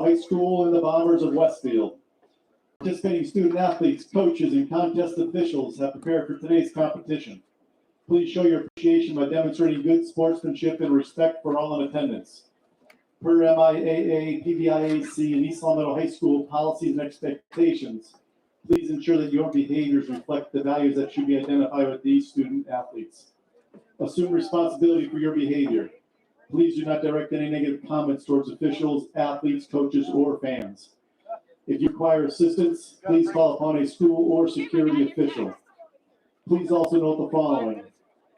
High School and the Bombers of Westfield. Participating student athletes, coaches, and contest officials have prepared for today's competition. Please show your appreciation by demonstrating good sportsmanship and respect for all in attendance. Per MIAA, PBIAC, and East Long Meadow High School policies and expectations, please ensure that your behaviors reflect the values that should be identified with these student athletes. Assume responsibility for your behavior. Please do not direct any negative comments towards officials, athletes, coaches, or fans. If you require assistance, please call upon a school or security official. Please also note the following.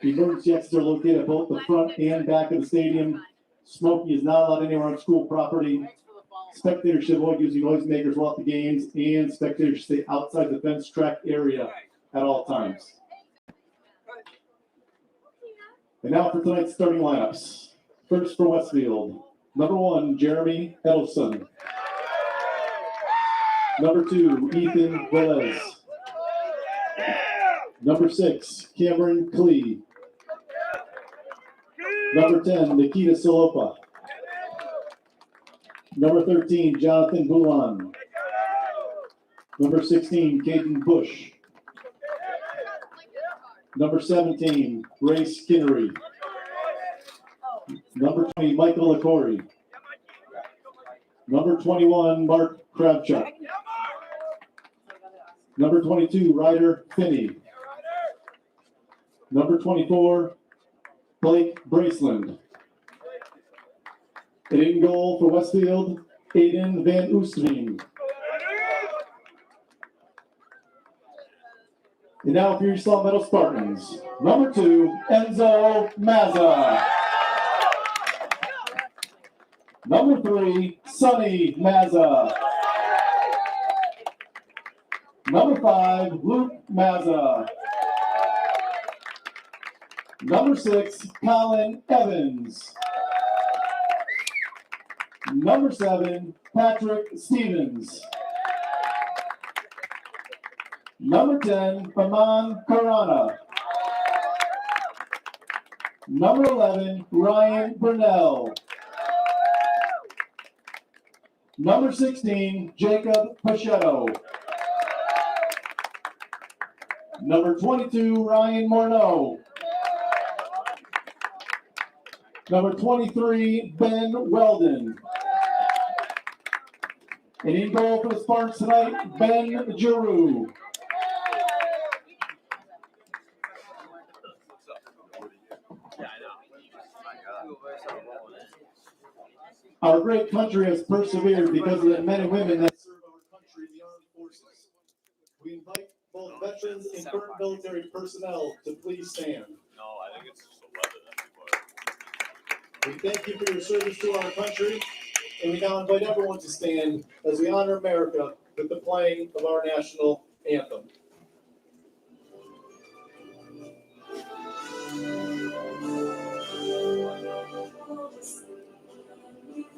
Emergency exits are located at both the front and back of the stadium. Smoking is not allowed anywhere on school property. Spectators should avoid using noisemakers while at the games, and spectators should stay outside the fence track area at all times. And now for tonight's starting lineups. First for Westfield, number 1, Jeremy Edelson. Number 2, Ethan Velez. Number 6, Cameron Klee. Number 10, Nikita Salopa. Number 13, Jonathan Boulan. Number 16, Caden Bush. Number 17, Ray Skinnery. Number 20, Michael Licori. Number 21, Mark Kravchuk. Number 22, Ryder Finney. Number 24, Blake Braceland. And in goal for Westfield, Aiden Van Oostveen. And now for your East Long Meadow Spartans, number 2, Enzo Mazza. Number 3, Sonny Mazza. Number 5, Luke Mazza. Number 6, Colin Evans. Number 7, Patrick Stevens. Number 10, Aman Karana. Number 11, Ryan Burnell. Number 16, Jacob Pachetto. Number 22, Ryan Morneau. Number 23, Ben Weldon. And in goal for the Spartans tonight, Ben Giroux. Our great country has persevered because of the men and women that serve our country in the armed forces. We invite both veterans and current military personnel to please stand. No, I think it's just 11. We thank you for your service to our country, and we now invite everyone to stand as we honor America with the playing of our national anthem.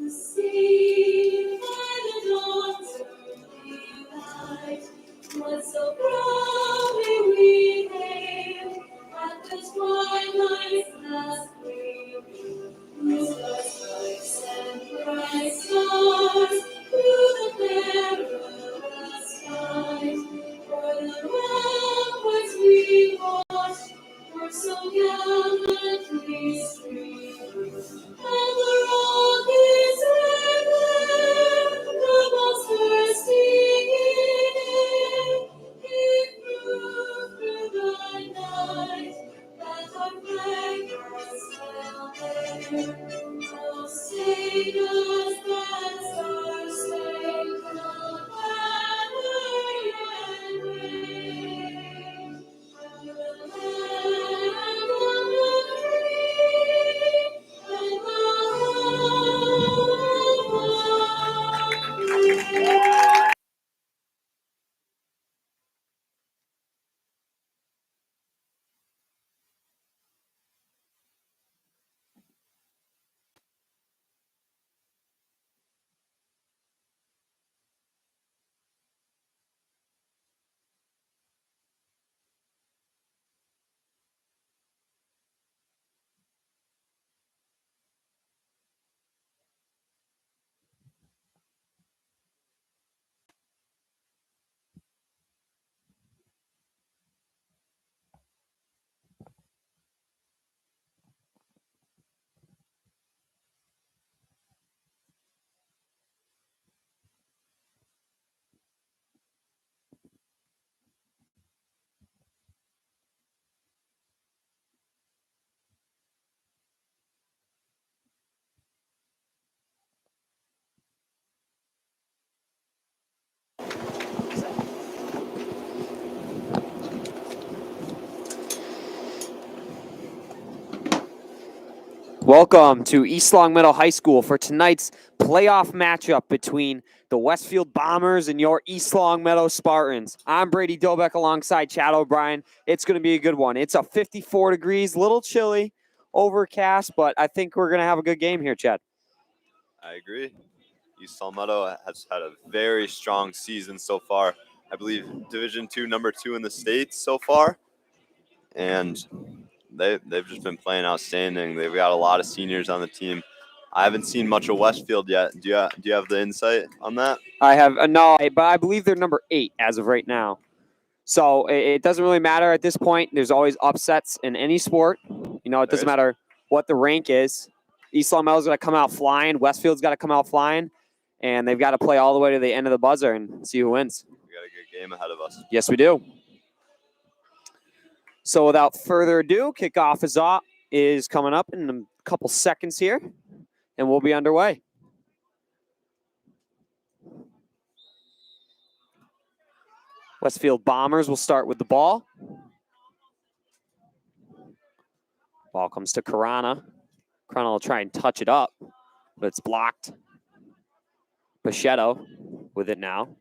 See by the dawn's early light, what so proudly we hailed at the twilight's last gleaming, whose stripes and bright stars through the perilous skies, for the ramparts we watched were so gallantly streaming, and the rockets red Welcome to East Longmeadow High School for tonight's playoff matchup between the Westfield Bombers and your East Longmeadow Spartans. I'm Brady Dobeck alongside Chad O'Brien. It's going to be a good one. It's a 54 degrees, little chilly, overcast, but I think we're going to have a good game here, Chad. I agree. East Longmeadow has had a very strong season so far. I believe Division II, number 2 in the state so far. And they've just been playing outstanding. They've got a lot of seniors on the team. I haven't seen much of Westfield yet. Do you have the insight on that? I have no, but I believe they're number 8 as of right now. So it doesn't really matter at this point. There's always upsets in any sport. You know, it doesn't matter what the rank is. East Longmeadow's got to come out flying. Westfield's got to come out flying. And they've got to play all the way to the end of the buzzer and see who wins. We got a good game ahead of us. Yes, we do. So without further ado, kickoff is coming up in a couple seconds here, and we'll be underway. Westfield Bombers will start with the ball. Ball comes to Karana. Karana will try and touch it up, but it's blocked. Pachetto with it now.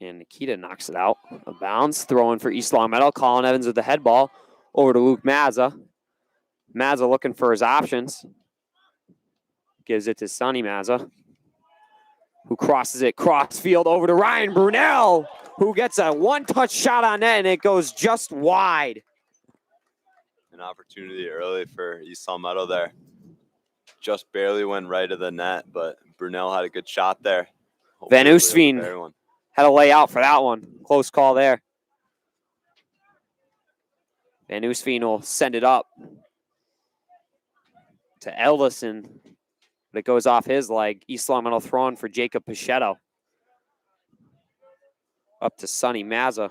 And Nikita knocks it out of bounds. Throwing for East Longmeadow. Colin Evans with the head ball. Over to Luke Mazza. Mazza looking for his options. Gives it to Sonny Mazza, who crosses it cross field over to Ryan Brunel, who gets a one-touch shot on net, and it goes just wide. An opportunity early for East Longmeadow there. Just barely went right of the net, but Brunel had a good shot there. Van Oostveen had a layout for that one. Close call there. Van Oostveen will send it up to Ellison, but it goes off his leg. East Longmeadow throwing for Jacob Pachetto. Up to Sonny Mazza.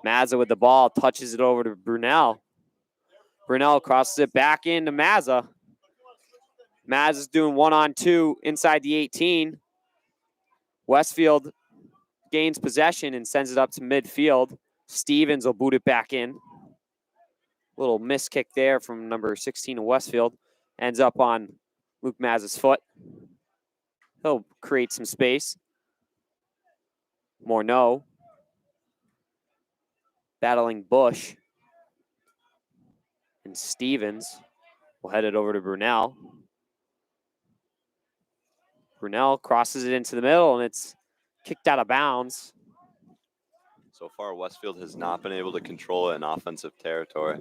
Mazza with the ball, touches it over to Brunel. Brunel crosses it back into Mazza. Mazza's doing 1-on-2 inside the 18. Westfield gains possession and sends it up to midfield. Stevens will boot it back in. Little miss kick there from number 16 of Westfield. Ends up on Luke Mazza's foot. He'll create some space. Morneau battling Bush. And Stevens will head it over to Brunel. Brunel crosses it into the middle, and it's kicked out of bounds. So far, Westfield has not been able to control it in offensive territory.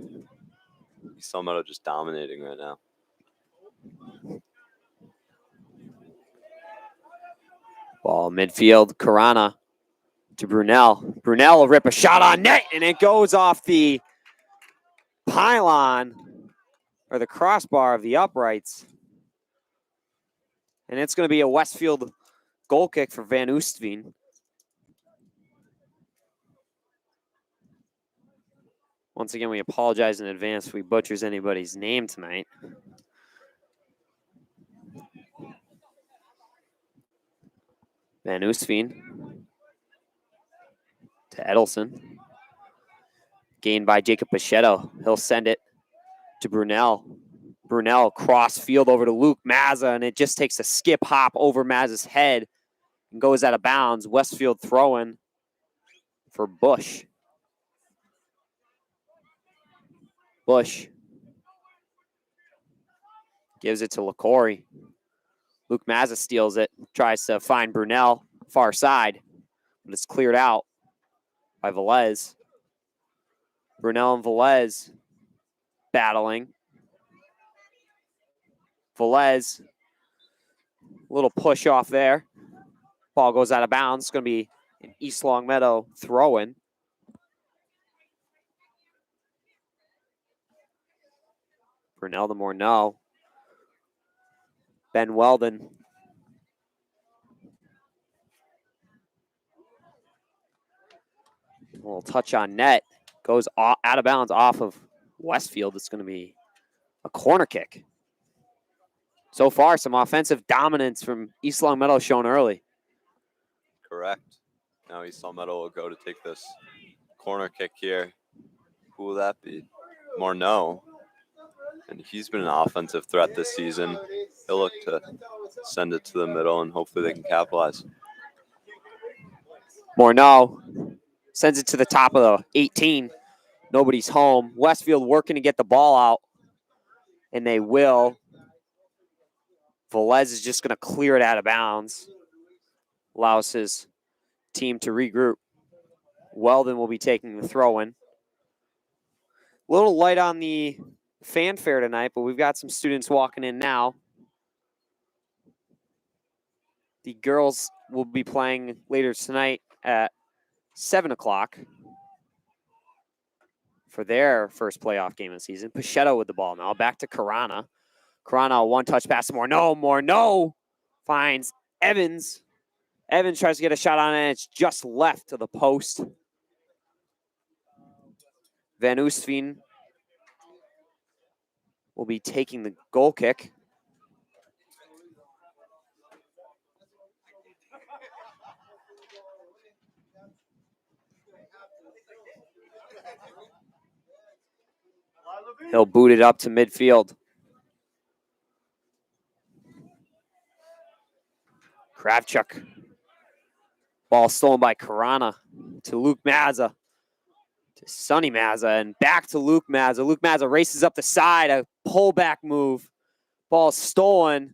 East Longmeadow just dominating right now. Ball midfield, Karana to Brunel. Brunel will rip a shot on net, and it goes off the pylon or the crossbar of the uprights. And it's going to be a Westfield goal kick for Van Oostveen. Once again, we apologize in advance if we butchers anybody's name tonight. Van Oostveen to Edelson. Gained by Jacob Pachetto. He'll send it to Brunel. Brunel cross field over to Luke Mazza, and it just takes a skip hop over Mazza's head and goes out of bounds. Westfield throwing for Bush. Bush gives it to LaCory. Luke Mazza steals it, tries to find Brunel far side, but it's cleared out by Velez. Brunel and Velez battling. Velez, a little push off there. Ball goes out of bounds. It's going to be an East Longmeadow throw-in. Brunel to Morneau. Ben Weldon. A little touch on net. Goes out of bounds off of Westfield. It's going to be a corner kick. So far, some offensive dominance from East Longmeadow shown early. Correct. Now East Meadow will go to take this corner kick here. Who will that be? Morneau. And he's been an offensive threat this season. He'll look to send it to the middle, and hopefully they can capitalize. Morneau sends it to the top of the 18. Nobody's home. Westfield working to get the ball out, and they will. Velez is just going to clear it out of bounds. Allows his team to regroup. Weldon will be taking the throw in. A little light on the fanfare tonight, but we've got some students walking in now. The girls will be playing later tonight at 7 o'clock for their first playoff game of the season. Pichetto with the ball now. Back to Carana. Carana, one-touch pass to Morneau finds Evans. Evans tries to get a shot on it. It's just left to the post. Van Oostveen will be taking the goal kick. He'll boot it up to midfield. Kravchuk. Ball stolen by Carana to Luke Mazza. To Sonny Mazza and back to Luke Mazza. Luke Mazza races up the side, a pullback move. Ball stolen.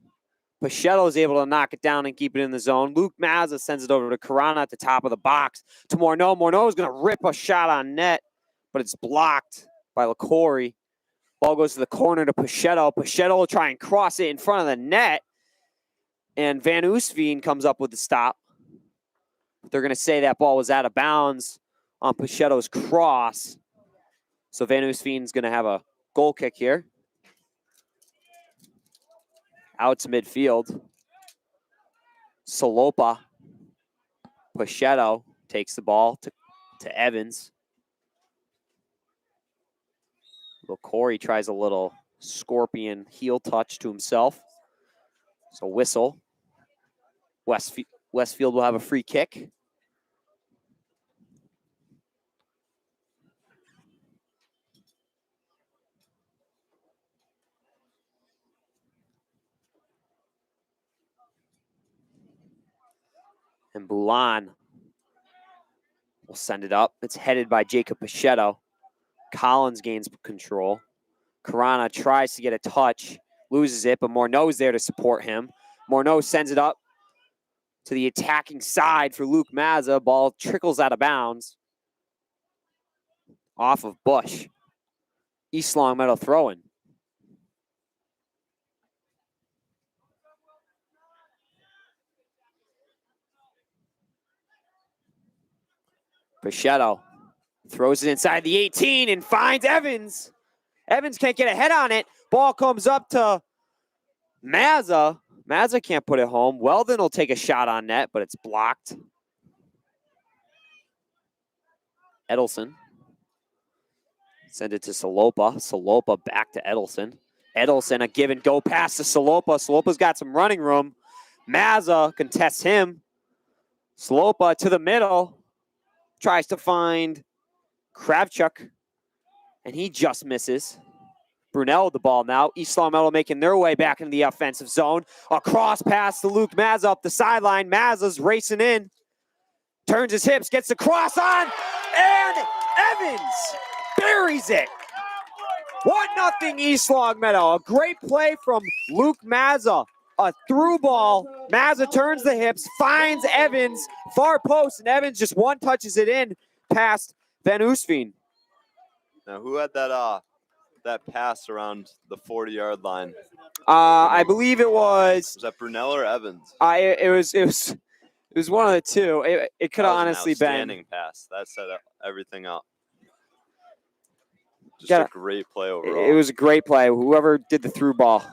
Pichetto is able to knock it down and keep it in the zone. Luke Mazza sends it over to Carana at the top of the box. To Morneau. Morneau is going to rip a shot on net, but it's blocked by LaCory. Ball goes to the corner to Pichetto. Pichetto will try and cross it in front of the net. And Van Oostveen comes up with the stop. They're going to say that ball was out of bounds on Pichetto's cross. So Van Oostveen's going to have a goal kick here. Out to midfield. Salopa. Pichetto takes the ball to Evans. LaCory tries a little scorpion heel touch to himself. So whistle. Westfield will have a free kick. And Boulan will send it up. It's headed by Jacob Pichetto. Collins gains control. Carana tries to get a touch, loses it, but Morneau's there to support him. Morneau sends it up to the attacking side for Luke Mazza. Ball trickles out of bounds. Off of Bush. East Longmeadow throw-in. Pichetto throws it inside the 18 and finds Evans. Evans can't get a head on it. Ball comes up to Mazza. Mazza can't put it home. Weldon will take a shot on net, but it's blocked. Edelson. Send it to Salopa. Salopa back to Edelson. Edelson, a give and go pass to Salopa. Salopa's got some running room. Mazza contests him. Salopa to the middle. Tries to find Kravchuk, and he just misses. Brunel with the ball now. East Longmeadow making their way back into the offensive zone. A cross pass to Luke Mazza up the sideline. Mazza's racing in. Turns his hips, gets the cross on, and Evans buries it. 1-0 East Longmeadow. A great play from Luke Mazza. A through ball. Mazza turns the hips, finds Evans, far post, and Evans just one touches it in past Van Oostveen. Now, who had that pass around the 40-yard line? I believe it was. Was that Brunel or Evans? It was one of the two. It could have honestly been. Outstanding pass. That set everything up. Just a great play overall. It was a great play. Whoever did the through ball.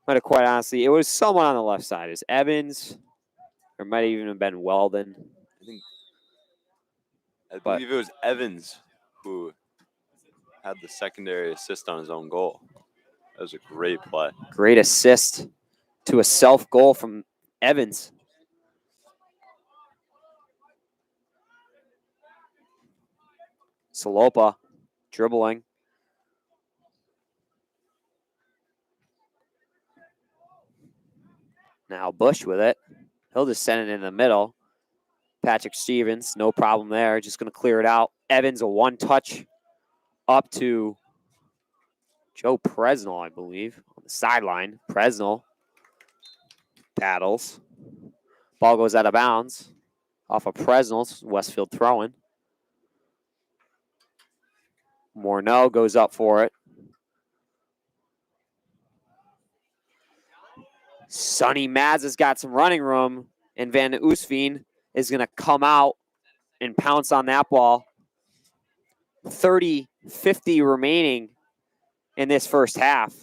Might have quite honestly, it was someone on the left side. It's Evans, or might have even been Weldon. I believe it was Evans who had the secondary assist on his own goal. That was a great play. Great assist to a self goal from Evans. Salopa dribbling. Now Bush with it. He'll just send it in the middle. Patrick Stevens, no problem there. Just going to clear it out. Evans, a one-touch up to Joe Presnell, I believe, on the sideline. Presnell paddles. Ball goes out of bounds off of Presnell's. Westfield throwing. Morneau goes up for it. Sonny Maz has got some running room, and Van Oostveen is going to come out and pounce on that ball. 30-50 remaining in this first half.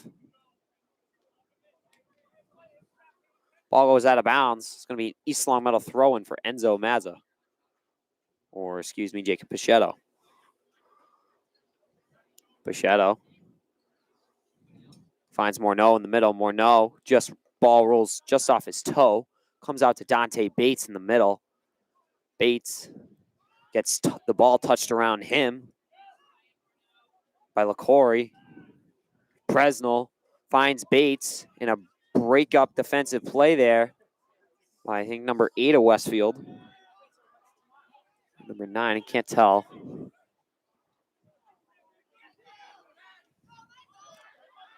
Ball goes out of bounds. It's going to be an East Long Meadow throw-in for Enzo Mazza. Or, excuse me, Jacob Pichetto. Pichetto finds Morneau in the middle. Morneau just ball rolls just off his toe. Comes out to Dante Bates in the middle. Bates gets the ball touched around him by LaCory. Presnell finds Bates in a break-up defensive play there. I think number 8 of Westfield. Number 9, I can't tell.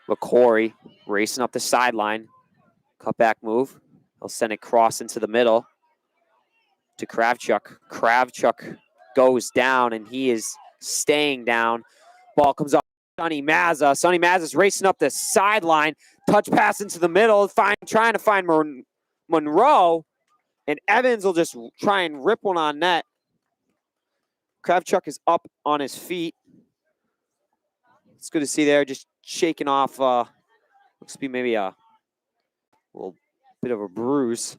LaCory racing up the sideline. Cutback move. He'll send it cross into the middle to Kravchuk. Kravchuk goes down, and he is staying down. Ball comes up. Sonny Mazza. Sonny Mazza's racing up the sideline. Touch pass into the middle. Trying to find Monroe. And Evans will just try and rip one on net. Kravchuk is up on his feet. It's good to see there. Just shaking off. Looks to be maybe a little bit of a bruise.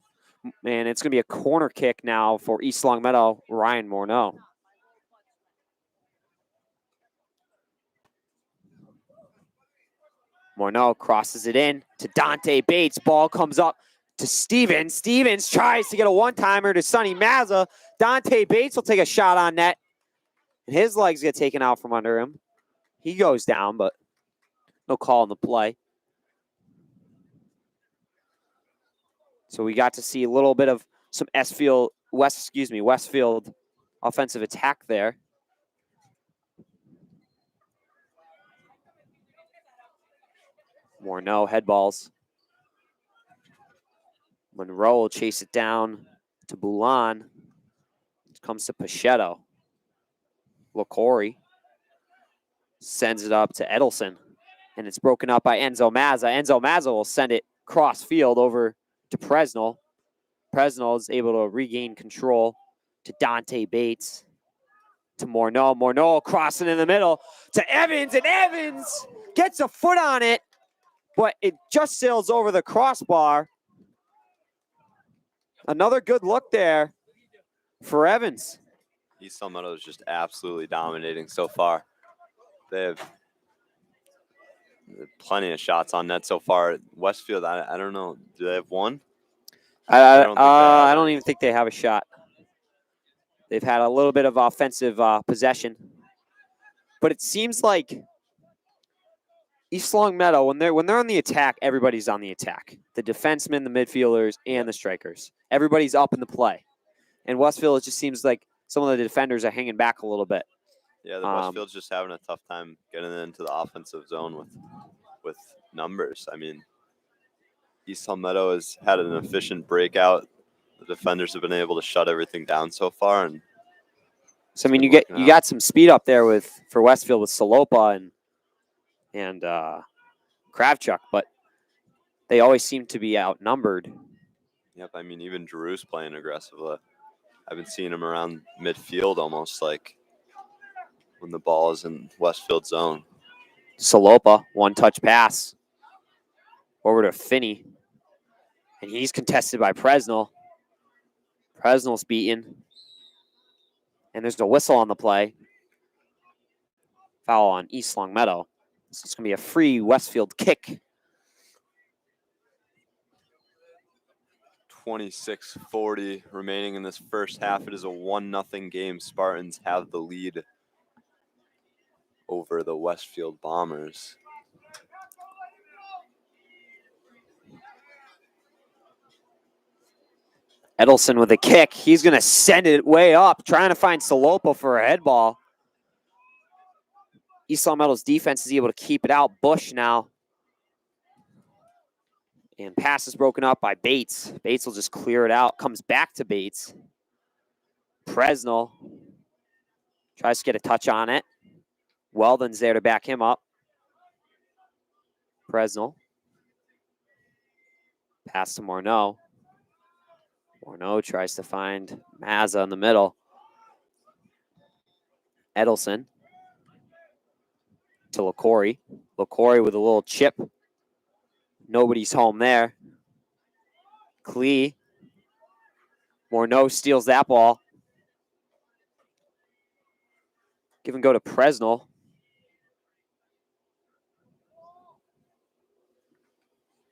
And it's going to be a corner kick now for East Long Meadow, Ryan Morneau. Morneau crosses it in to Dante Bates. Ball comes up to Stevens. Stevens tries to get a one-timer to Sonny Mazza. Dante Bates will take a shot on net. And his legs get taken out from under him. He goes down, but no call on the play. So we got to see a little bit of some Westfield offensive attack there. Morneau head balls. Monroe will chase it down to Boulan. It comes to Pichetto. LaCory sends it up to Edelson. And it's broken up by Enzo Mazza. Enzo Mazza will send it cross field over to Presnell. Presnell is able to regain control to Dante Bates. To Morneau. Morneau crossing in the middle to Evans. And Evans gets a foot on it, but it just sails over the crossbar. Another good look there for Evans. East Long Meadow is just absolutely dominating so far. They have plenty of shots on net so far. Westfield, I don't know. Do they have one? I don't even think they have a shot. They've had a little bit of offensive possession. But it seems like East Long Meadow, when they're on the attack, everybody's on the attack. The defensemen, the midfielders, and the strikers. Everybody's up in the play. And Westfield, it just seems like some of the defenders are hanging back a little bit. Yeah, the Westfield's just having a tough time getting into the offensive zone with numbers. I mean, East Long Meadow has had an efficient breakout. The defenders have been able to shut everything down so far. And so I mean, you got some speed up there for Westfield with Salopa and Kravchuk, but they always seem to be outnumbered. Yep, I mean, even Drew's playing aggressively. I've been seeing him around midfield almost like when the ball is in Westfield zone. Salopa, one-touch pass over to Finney. And he's contested by Presnell. Presnell's beaten. And there's no whistle on the play. Foul on East Long Meadow. So it's going to be a free Westfield kick. 26:40 remaining in this first half. It is a 1-0 game. Spartans have the lead over the Westfield Bombers. Edelson with a kick. He's going to send it way up, trying to find Salopa for a head ball. East Long Meadow's defense is able to keep it out. Bush now. And pass is broken up by Bates. Bates will just clear it out. Comes back to Bates. Presnell tries to get a touch on it. Weldon's there to back him up. Presnell. Pass to Morneau. Morneau tries to find Mazza in the middle. Edelson to LaCory. LaCory with a little chip. Nobody's home there. Klee. Morneau steals that ball. Give and go to Presnell.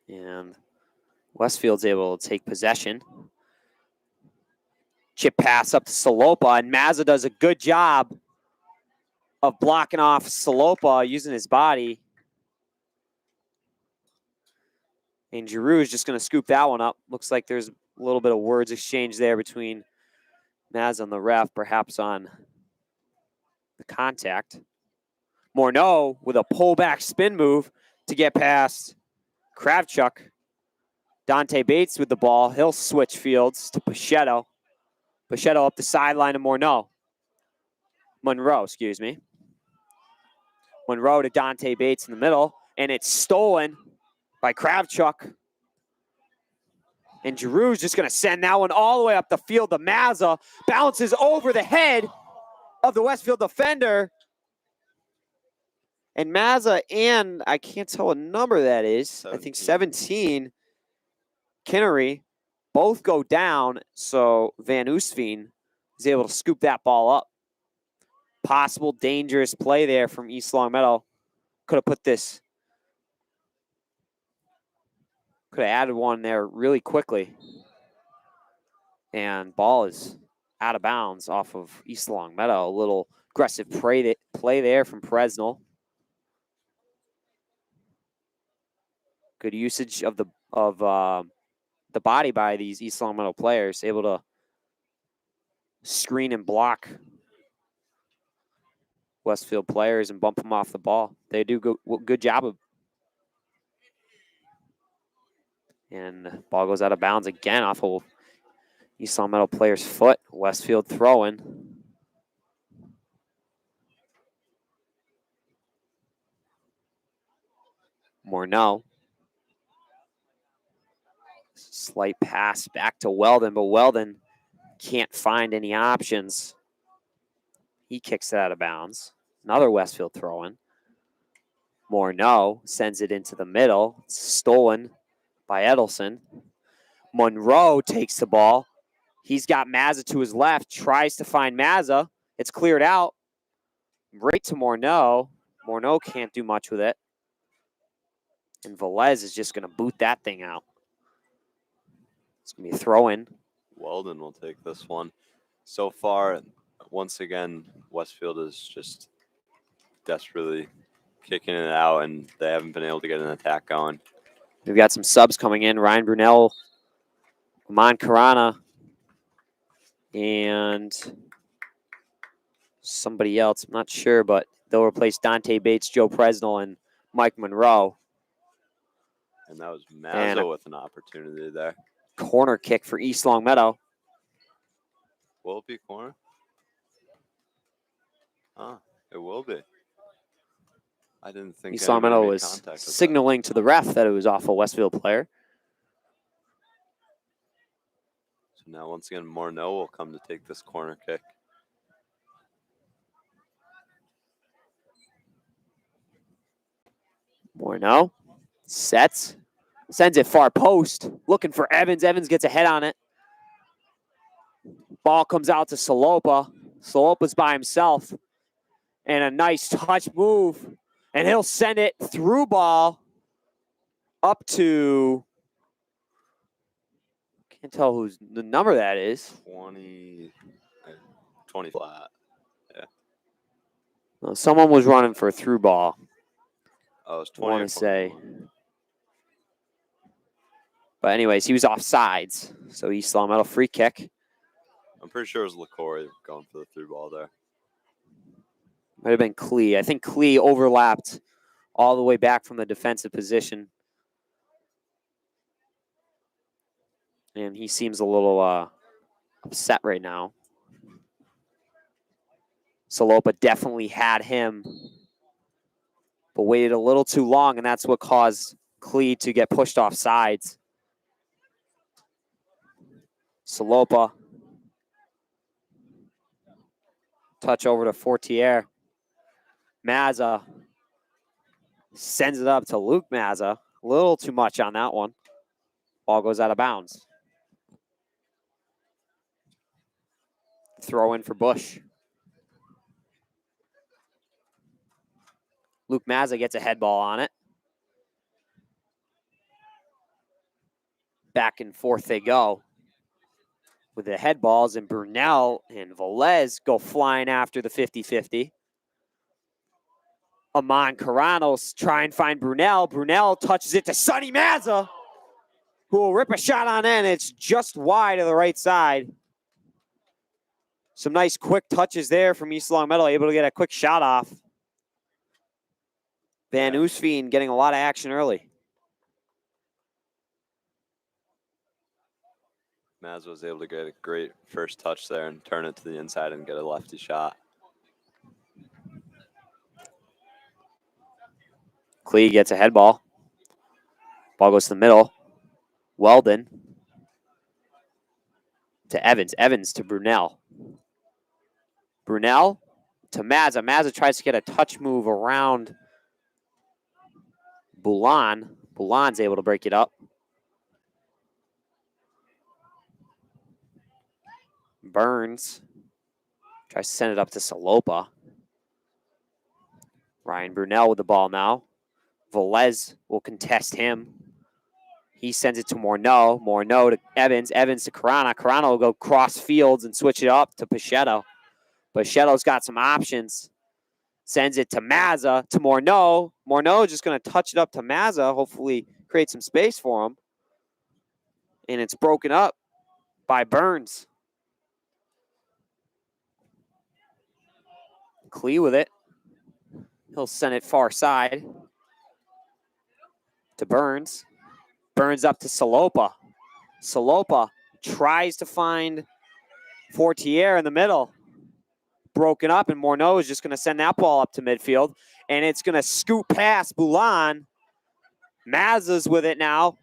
And Westfield's able to take possession. Chip pass up to Salopa, and Mazza does a good job of blocking off Salopa using his body. And Giroux is just going to scoop that one up. Looks like there's a little bit of words exchanged there between Mazza and the ref, perhaps on the contact. Morneau with a pullback spin move to get past Kravchuk. Dante Bates with the ball. He'll switch fields to Pachetto. Pachetto up the sideline to Monroe, excuse me. Monroe to Dante Bates in the middle, and it's stolen by Kravchuk. And Giroux's just going to send that one all the way up the field to Mazza. Bounces over the head of the Westfield defender. And Mazza and, I can't tell what number that is, 17. I think 17, Kinnery, both go down. So Van Oostveen is able to scoop that ball up. Possible dangerous play there from East Longmeadow. Could have put this, could have added one there really quickly. And ball is out of bounds off of East Longmeadow. A little aggressive play there from Presnell. Good usage of the body by these East Longmeadow players, able to screen and block Westfield players and bump them off the ball. They do good job of. And ball goes out of bounds again off of East Longmeadow player's foot. Westfield throwing. Morneau. Slight pass back to Weldon, but Weldon can't find any options. He kicks it out of bounds. Another Westfield throw-in. Morneau sends it into the middle. It's stolen by Edelson. Monroe takes the ball. He's got Mazza to his left, tries to find Mazza. It's cleared out. Right to Morneau. Morneau can't do much with it. And Velez is just going to boot that thing out. It's going to be a throw-in. Weldon will take this one. So far, once again, Westfield is just desperately kicking it out, and they haven't been able to get an attack going. We've got some subs coming in. Ryan Brunell, Amon Karana, and somebody else. I'm not sure, but they'll replace Dante Bates, Joe Presnell, and Mike Monroe. And that was Mazza with an opportunity there. Corner kick for East Longmeadow. Will it be corner? It will be. I didn't think East Longmeadow was signaling to the ref that it was off a Westfield player. So now once again, Morneau will come to take this corner kick. Morneau sets, sends it far post, looking for Evans. Evans gets a head on it. Ball comes out to Salopa. Salopa's by himself. And a nice touch move. And he'll send it through ball up to, can't tell whose the number that is. 20 flat. Yeah. Someone was running for a through ball. Oh, it was I 20 or want to say. 21. But anyways, he was offsides. So East Long Meadow free kick. I'm pretty sure it was LaCory going for the through ball there. Might have been Klee. I think Klee overlapped all the way back from the defensive position. And he seems a little upset right now. Salopa definitely had him, but waited a little too long, and that's what caused Klee to get pushed off sides. Salopa. Touch over to Fortier. Mazza sends it up to Luke Mazza. A little too much on that one. Ball goes out of bounds. Throw in for Bush. Luke Mazza gets a head ball on it. Back and forth they go. With the head balls, and Brunel and Velez go flying after the 50-50. Amon Caranos try and find Brunel. Brunel touches it to Sonny Mazza, who will rip a shot on in. It's just wide of the right side. Some nice quick touches there from East Long Meadow, able to get a quick shot off. Van Oostveen getting a lot of action early. Maz was able to get a great first touch there and turn it to the inside and get a lefty shot. Klee gets a head ball. Ball goes to the middle. Weldon to Evans. Evans to Brunel. Brunel to Mazza. Mazza tries to get a touch move around Boulan. Boulan's able to break it up. Burns tries to send it up to Salopa. Ryan Brunel with the ball now. Velez will contest him. He sends it to Morneau. Morneau to Evans. Evans to Carana. Carana will go cross fields and switch it up to Pachetto. Pachetto's got some options. Sends it to Mazza, to Morneau. Morneau just going to touch it up to Mazza, hopefully create some space for him. And it's broken up by Burns. Klee with it. He'll send it far side to Burns. Burns up to Salopa. Salopa tries to find Fortier in the middle. Broken up, and Morneau is just going to send that ball up to midfield. And it's going to scoot past Boulan. Mazza's with it now.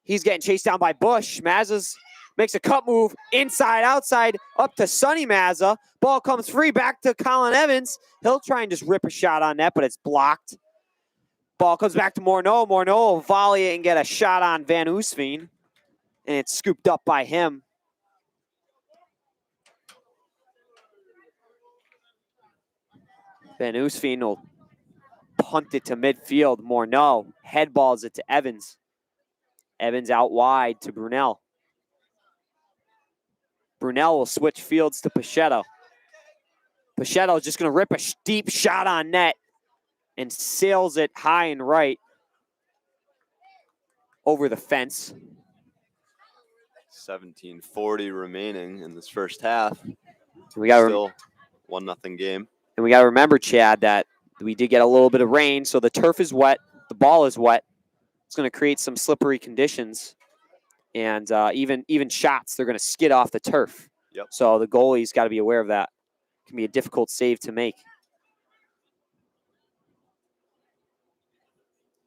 He's getting chased down by Bush. Mazza's makes a cut move inside, outside, up to Sonny Mazza. Ball comes free back to Colin Evans. He'll try and just rip a shot on net, but it's blocked. Ball comes back to Morneau. Morneau will volley it and get a shot on Van Oostveen. And it's scooped up by him. Van Oostveen will punt it to midfield. Morneau head balls it to Evans. Evans out wide to Brunel. Brunel will switch fields to Pachetto. Pachetto is just going to rip a deep shot on net and sails it high and right over the fence. 17:40 remaining in this first half. We got Still 1-0 game. And we got to remember, Chad, that we did get a little bit of rain, so the turf is wet, the ball is wet. It's going to create some slippery conditions, and even shots, they're going to skid off the turf. Yep. So the goalie's got to be aware of that. It can be a difficult save to make.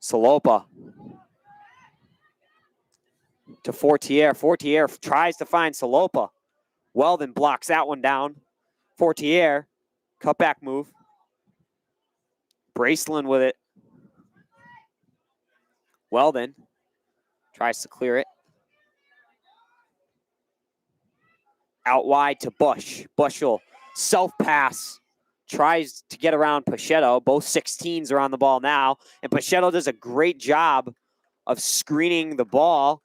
Salopa to Fortier. Fortier tries to find Salopa. Weldon blocks that one down. Fortier, cutback move. Braceland with it. Weldon tries to clear it. Out wide to Bush. Bush will self-pass. Tries to get around Pachetto. Both 16s are on the ball now. And Pachetto does a great job of screening the ball.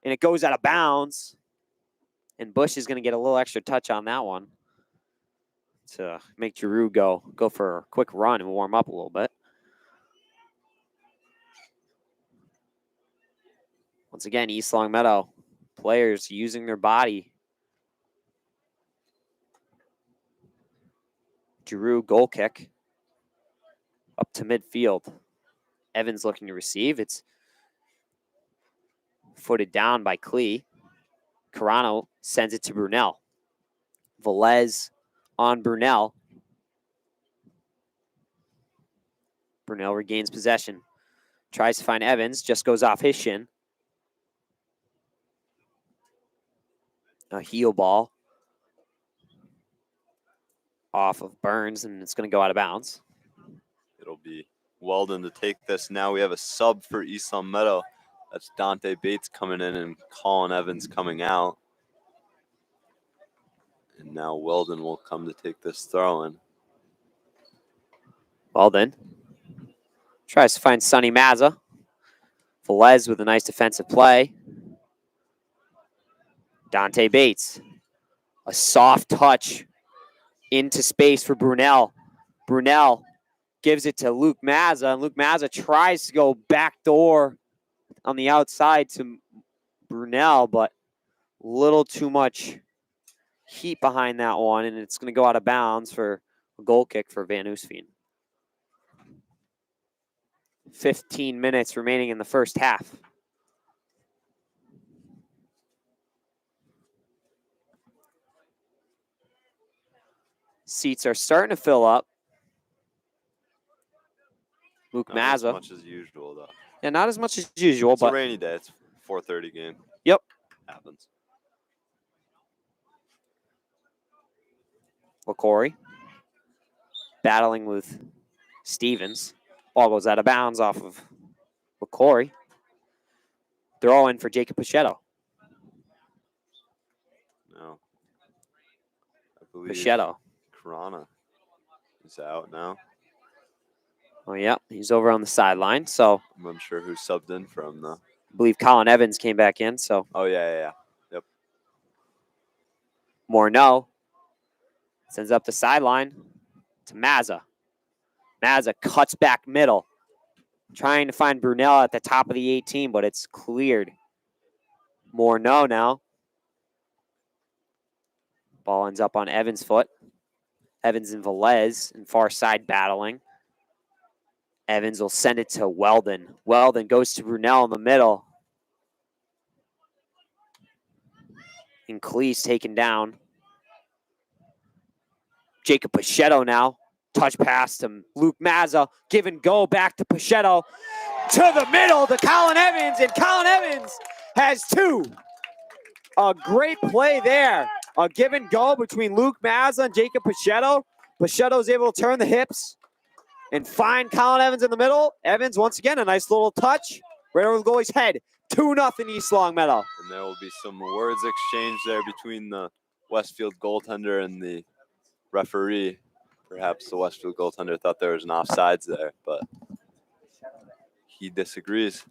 And it goes out of bounds. And Bush is going to get a little extra touch on that one. to make Giroux go for a quick run and warm up a little bit. Once again, East Longmeadow players using their body. Giroux goal kick up to midfield. Evans looking to receive. It's footed down by Klee. Carano sends it to Brunel. Velez on Brunel. Brunel regains possession. Tries to find Evans, just goes off his shin. A heel ball off of Burns, and it's going to go out of bounds. It'll be Weldon to take this. Now we have a sub for East Longmeadow. That's Dante Bates coming in and Colin Evans coming out. And now Weldon will come to take this throw in. Weldon tries to find Sonny Mazza. Velez with a nice defensive play. Dante Bates. A soft touch into space for Brunel. Brunel gives it to Luke Mazza, and Luke Mazza tries to go backdoor on the outside to Brunel, but a little too much heat behind that one, and it's going to go out of bounds for a goal kick for Van Oostveen. 15 minutes remaining in the first half. Seats are starting to fill up. Luke Not as Mazza. much as usual, though. Yeah, not as much as usual, It's a but rainy day. It's 4:30 game. Yep. Happens. LaCory battling with Stevens. Ball goes out of bounds off of LaCory. Throw in for Jacob Pichetto. No. I believe Pichetto. Corona is out now. Oh, yeah, he's over on the sideline. So I'm unsure who subbed in for him, though. I believe Colin Evans came back in. So Oh, yeah. Yep. Morneau sends up the sideline to Mazza. Mazza cuts back middle, trying to find Brunel at the top of the 18, but it's cleared. Morneau now. Ball ends up on Evans' foot. Evans and Velez in far side battling. Evans will send it to Weldon. Weldon goes to Brunel in the middle. And Cleese taken down. Jacob Pichetto now. Touch pass to Luke Mazza. Give and go back to Pichetto. To the middle to Colin Evans. And Colin Evans has two. A great play there. A give and go between Luke Mazza and Jacob Pichetto. Pichetto's able to turn the hips and find Colin Evans in the middle. Evans, once again, a nice little touch right over the goalie's head. 2-0 East Longmeadow. And there will be some words exchanged there between the Westfield goaltender and the referee. Perhaps the Westfield goaltender thought there was an offsides there, but he disagrees.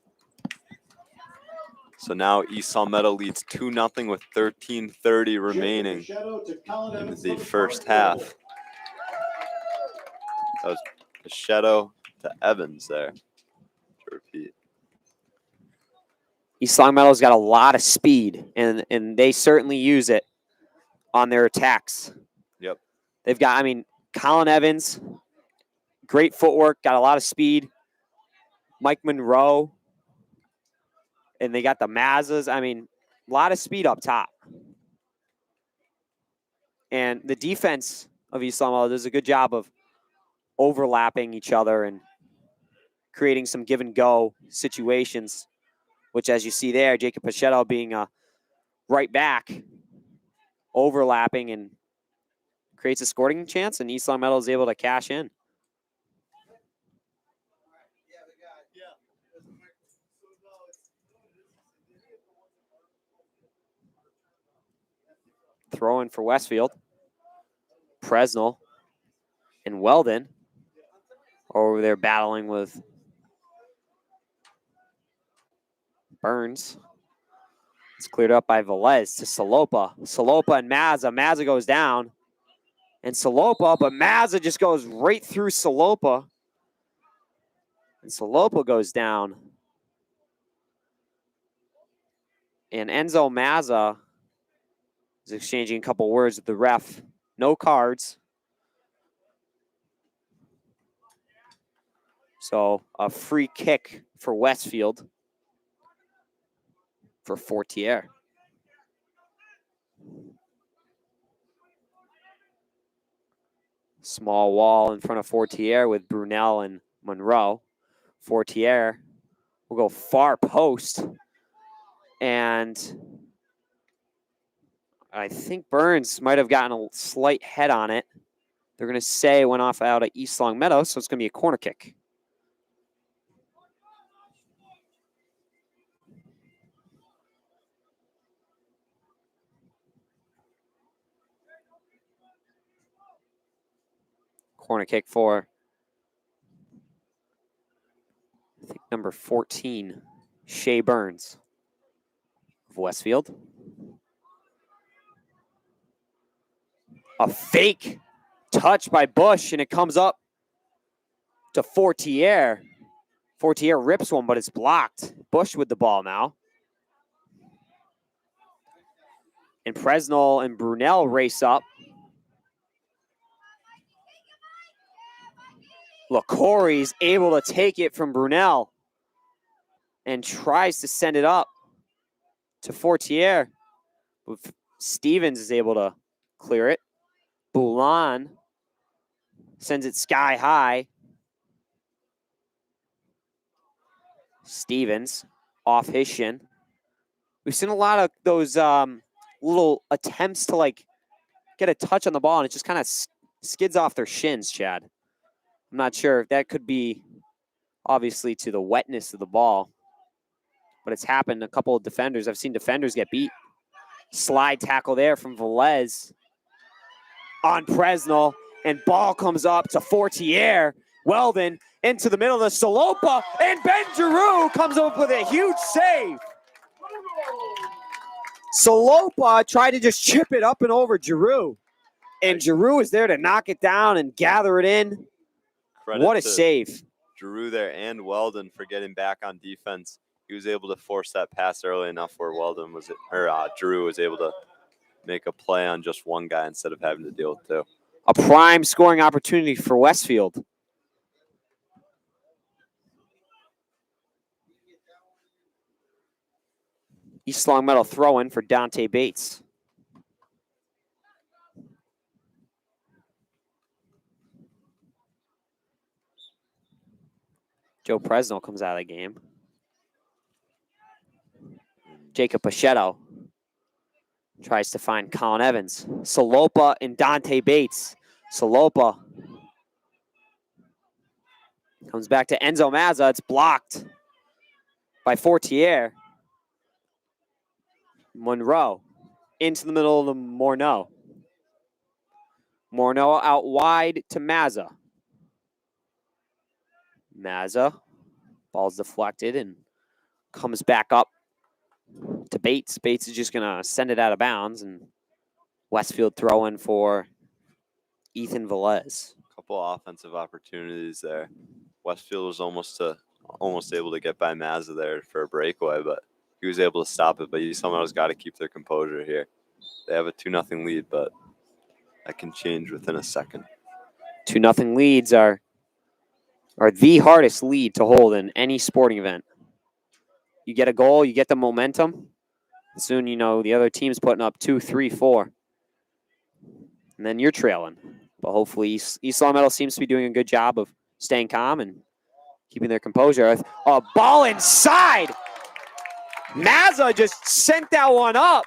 So now East Longmeadow leads 2-0 with 13:30 remaining in the first half. That was Pichetto to Evans there. To repeat. East Longmeadow's got a lot of speed, and they certainly use it on their attacks. Yep. They've got, Colin Evans, great footwork, got a lot of speed. Mike Monroe, and they got the Mazzas. A lot of speed up top. And the defense of East Longmeadow does a good job of overlapping each other and creating some give and go situations, which, as you see there, Jacob Pichetto being a right back, overlapping and creates a scoring chance, and East Longmeadow is able to cash in. Throw in for Westfield. Presnell and Weldon are over there battling with Burns. It's cleared up by Velez to Salopa. Salopa and Mazza. Mazza goes down. and Salopa, but Mazza just goes right through Salopa. And Salopa goes down. And Enzo Mazza is exchanging a couple words with the ref. No cards. So a free kick for Westfield for Fortier. Small wall in front of Fortier with Brunel and Monroe. Fortier will go far post. And I think Burns might have gotten a slight head on it. They're going to say it went off out of East Long Meadow, so it's going to be a corner kick. Corner kick for, I think, number 14, Shea Burns of Westfield. A fake touch by Bush, and it comes up to Fortier. Fortier rips one, but it's blocked. Bush with the ball now. And Presnell and Brunel race up. LaCorey's able to take it from Brunel and tries to send it up to Fortier. Stevens is able to clear it. Boulan sends it sky high. Stevens off his shin. We've seen a lot of those little attempts to like get a touch on the ball, and it just kind of skids off their shins, Chad. I'm not sure if that could be obviously to the wetness of the ball, but it's happened to a couple of defenders. I've seen defenders get beat. Slide tackle there from Velez on Presnell, and ball comes up to Fortier. Weldon into the middle of the Salopa, and Ben Giroux comes up with a huge save. Salopa tried to just chip it up and over Giroux, and Giroux is there to knock it down and gather it in. Credit what a to save. Giroux there and Weldon for getting back on defense. He was able to force that pass early enough where Giroux was able to make a play on just one guy instead of having to deal with two. A prime scoring opportunity for Westfield. East Long Meadow throw-in for Dante Bates. Joe Presnell comes out of the game. Jacob Pachetto tries to find Colin Evans. Salopa and Dante Bates. Salopa comes back to Enzo Mazza. It's blocked by Fortier. Monroe into the middle of the Morneau. Morneau out wide to Mazza. Mazza, ball's deflected and comes back up to Bates. Bates is just going to send it out of bounds, and Westfield throw in for Ethan Velez. A couple of offensive opportunities there. Westfield was almost able to get by Mazza there for a breakaway, but he was able to stop it. But somebody's got to keep their composure here. They have a 2-0 lead, but that can change within a second. 2-0 leads are the hardest lead to hold in any sporting event. You get a goal, you get the momentum. Soon, you know, the other team's putting up 2, 3, 4. And then you're trailing. But hopefully East Long Meadow seems to be doing a good job of staying calm and keeping their composure. A ball inside. Mazza just sent that one up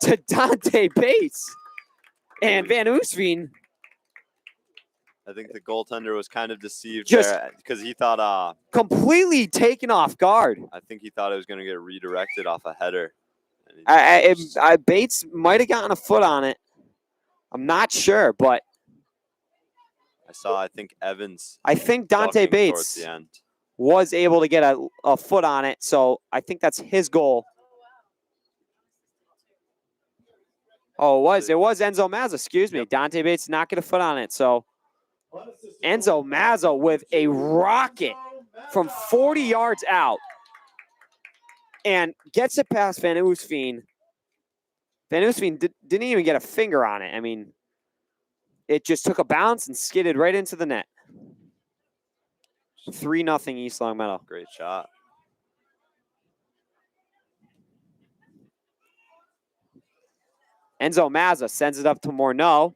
to Dante Bates. And Van Oostveen. I think the goaltender was kind of deceived Just there because he thought completely taken off guard. I think he thought it was going to get redirected off a header. Bates might have gotten a foot on it. I'm not sure, but I think Evans. I think Dante Bates was able to get a foot on it, so I think that's his goal. Oh, it was Enzo Mazza, excuse me. Dante Bates did not get a foot on it. So Enzo Mazza with a rocket from 40 yards out and gets it past Van Oostveen. Van Oostveen didn't even get a finger on it. I mean, it just took a bounce and skidded right into the net. 3-0 East Longmeadow. Great shot. Enzo Mazza sends it up to Morneau.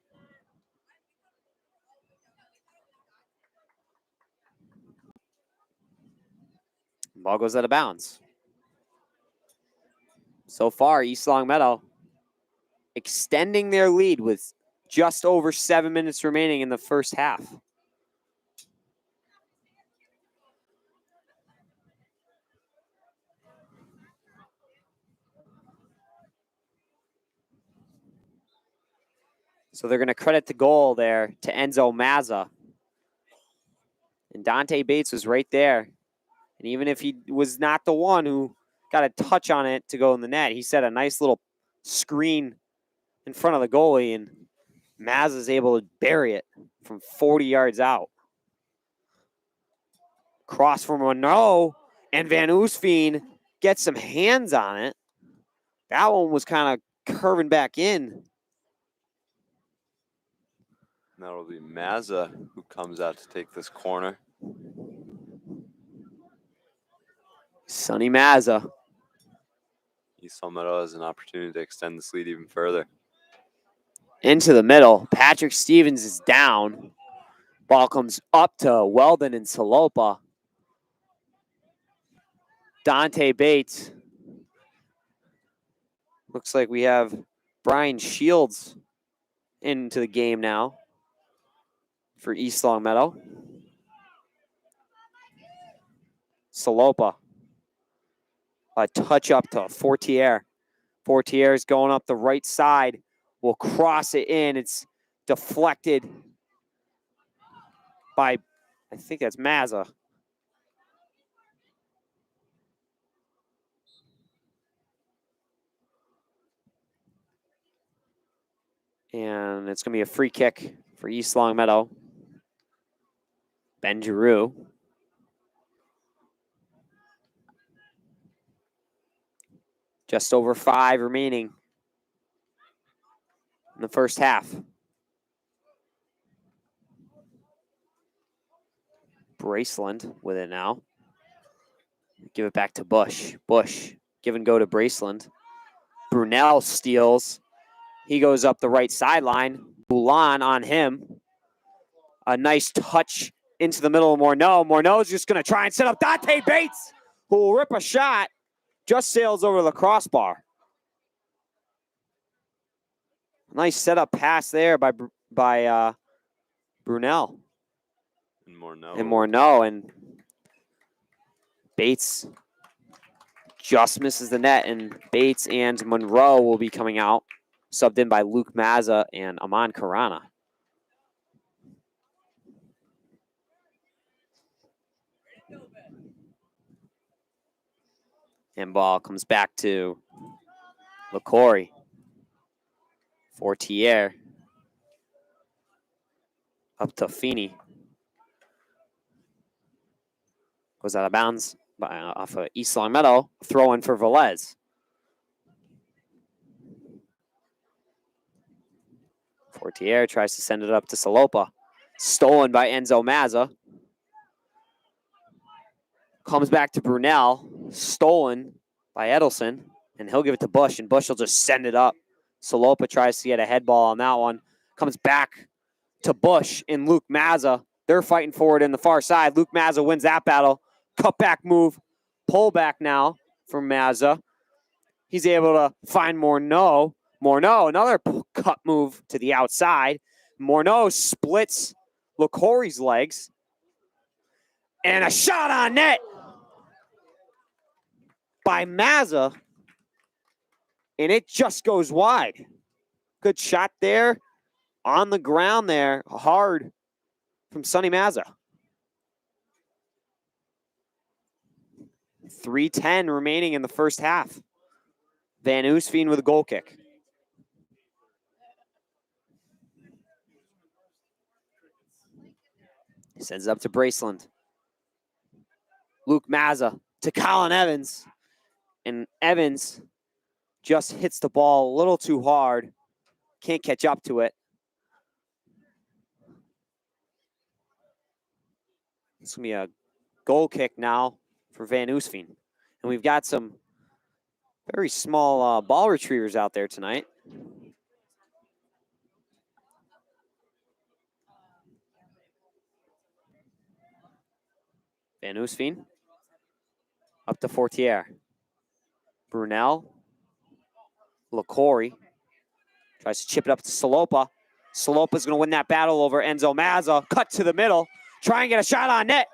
Ball goes out of bounds. So far, East Longmeadow extending their lead with just over 7 minutes remaining in the first half. So they're going to credit the goal there to Enzo Mazza. And Dante Bates was right there. And even if he was not the one who got a touch on it to go in the net, he set a nice little screen in front of the goalie, and Mazza's able to bury it from 40 yards out. Cross from Monroe, and Van Oostveen gets some hands on it. That one was kind of curving back in. That'll be Mazza who comes out to take this corner. Sonny Mazza. East Longmeadow has an opportunity to extend this lead even further. Into the middle. Patrick Stevens is down. Ball comes up to Weldon and Salopa. Dante Bates. Looks like we have Brian Shields into the game now for East Longmeadow. Salopa. A touch up to Fortier. Fortier is going up the right side. Will cross it in. It's deflected by, I think that's Mazza. And it's going to be a free kick for East Longmeadow. Ben Giroux. Just over 5 remaining in the first half. Braceland with it now. Give it back to Bush. Bush, give and go to Braceland. Brunel steals. He goes up the right sideline. Boulan on him. A nice touch into the middle of Morneau. Morneau's just going to try and set up Dante Bates, who will rip a shot. Just sails over the crossbar. Nice setup pass there by Brunel. And Morneau. And Morneau. And Bates just misses the net. And Bates and Monroe will be coming out. Subbed in by Luke Mazza and Aman Karana. And ball comes back to LaCory. Fortier. Up to Feeney. Goes out of bounds off of East Longmeadow. Throw in for Velez. Fortier tries to send it up to Salopa. Stolen by Enzo Mazza. Comes back to Brunel. Stolen by Edelson. And he'll give it to Bush, and Bush will just send it up. Salopa tries to get a head ball on that one. Comes back to Bush and Luke Mazza. They're fighting forward in the far side. Luke Mazza wins that battle. Cutback move. Pull back now from Mazza. He's able to find Morneau. Morneau, another cut move to the outside. Morneau splits LaCory's legs. And a shot on net by Mazza. And it just goes wide. Good shot there. On the ground there. Hard from Sonny Mazza. 3:10 remaining in the first half. Van Oostveen with a goal kick. Sends it up to Braceland. Luke Mazza to Colin Evans. And Evans just hits the ball a little too hard. Can't catch up to it. It's going to be a goal kick now for Van Oostveen. And we've got some very small ball retrievers out there tonight. Van Oostveen up to Fortier. Brunel. LaCory tries to chip it up to Salopa. Salopa's going to win that battle over Enzo Mazza. Cut to the middle. Try and get a shot on net.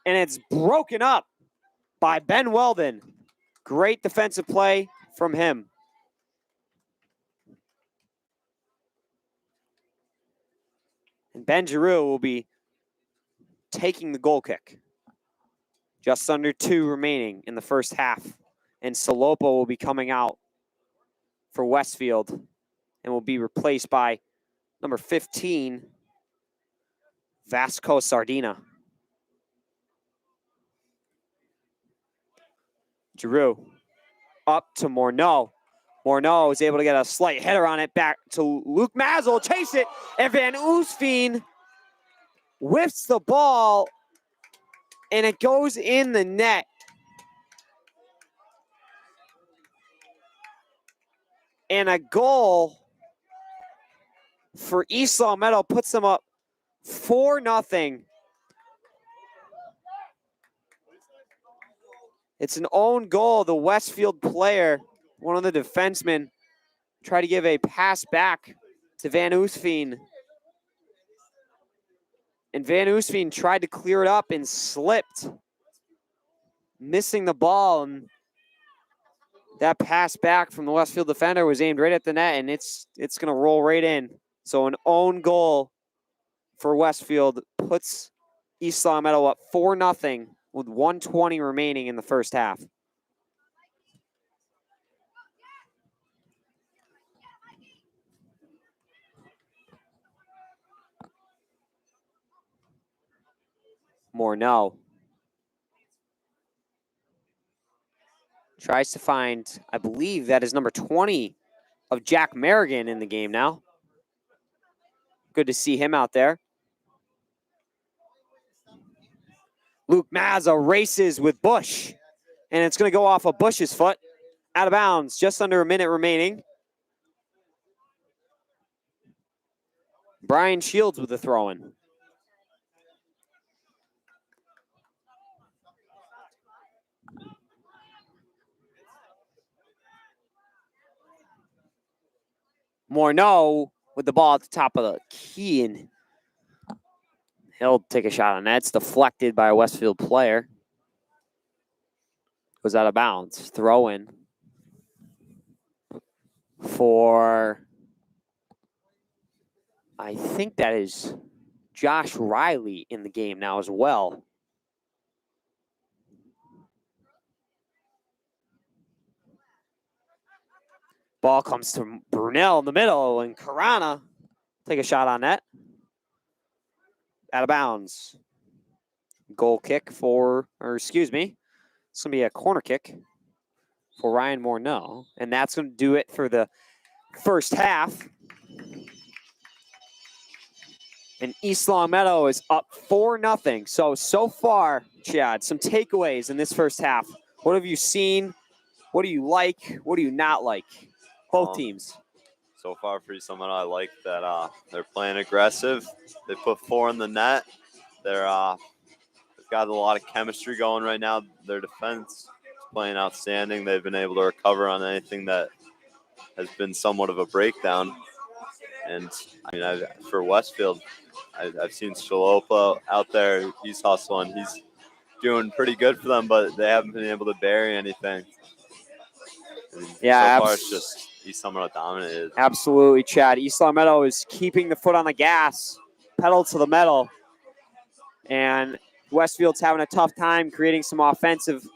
And it's broken up by Ben Weldon. Great defensive play from him. And Ben Giroux will be taking the goal kick. Just under 2 remaining in the first half. And Salopa will be coming out for Westfield and will be replaced by number 15, Vasco Sardina. Giroux up to Morneau. Morneau is able to get a slight header on it back to Luke Mazza. Chase it, and Van Oostveen whiffs the ball, and it goes in the net. And a goal for East Long Meadow puts them up 4-0. It's an own goal. The Westfield player, one of the defensemen, tried to give a pass back to Van Oostveen. And Van Oostveen tried to clear it up and slipped, missing the ball. And that pass back from the Westfield defender was aimed right at the net, and it's going to roll right in. So an own goal for Westfield puts East Long Meadow up 4-0 with 1:20 remaining in the first half. Morneau tries to find, I believe that is number 20 of Jack Merrigan in the game now. Good to see him out there. Luke Mazza races with Bush, and it's going to go off of Bush's foot. Out of bounds, just under a minute remaining. Brian Shields with the throw-in. Morneau with the ball at the top of the key, and he'll take a shot on that. It's deflected by a Westfield player. Goes out of bounds. Throw in for, I think that is Josh Riley in the game now as well. Ball comes to Brunel in the middle, and Carana take a shot on that. Out of bounds. Goal kick for, or excuse me, it's going to be a corner kick for Ryan Morneau, and that's going to do it for the first half. And East Long Meadow is up 4-0. So far, Chad, some takeaways in this first half. What have you seen? What do you like? What do you not like? Both teams. So far for East Long Meadow, I like that they're playing aggressive. They put 4 in the net. They've got a lot of chemistry going right now. Their defense is playing outstanding. They've been able to recover on anything that has been somewhat of a breakdown. And I mean, for Westfield, I've seen Shalopa out there. He's hustling. He's doing pretty good for them, but they haven't been able to bury anything. I mean, yeah, so far it's just East Long Meadow dominated. Absolutely, Chad. East Long Meadow is keeping the foot on the gas, pedal to the metal. And Westfield's having a tough time creating some offensive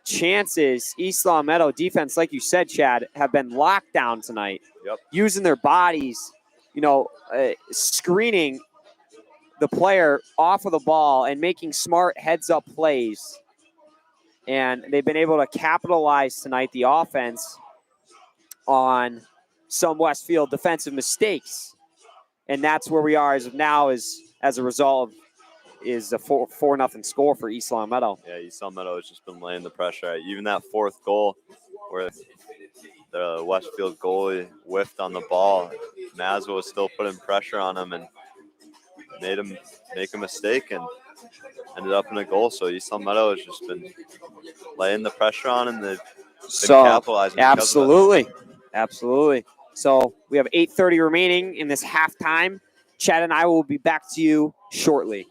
chances. East Long Meadow defense, like you said, Chad, have been locked down tonight. Yep. Using their bodies, screening the player off of the ball and making smart heads-up plays. And they've been able to capitalize tonight, the offense, on some Westfield defensive mistakes. And that's where we are as of now, is as a result of is a 4-0 score for East Long Meadow. Yeah, East Long Meadow has just been laying the pressure. Even that fourth goal where the Westfield goalie whiffed on the ball, Mazza was still putting pressure on him and made him make a mistake and ended up in a goal. So East Long Meadow has just been laying the pressure on, and they've been capitalizing because of it. Absolutely. So we have 8:30 remaining in this halftime. Chad and I will be back to you shortly.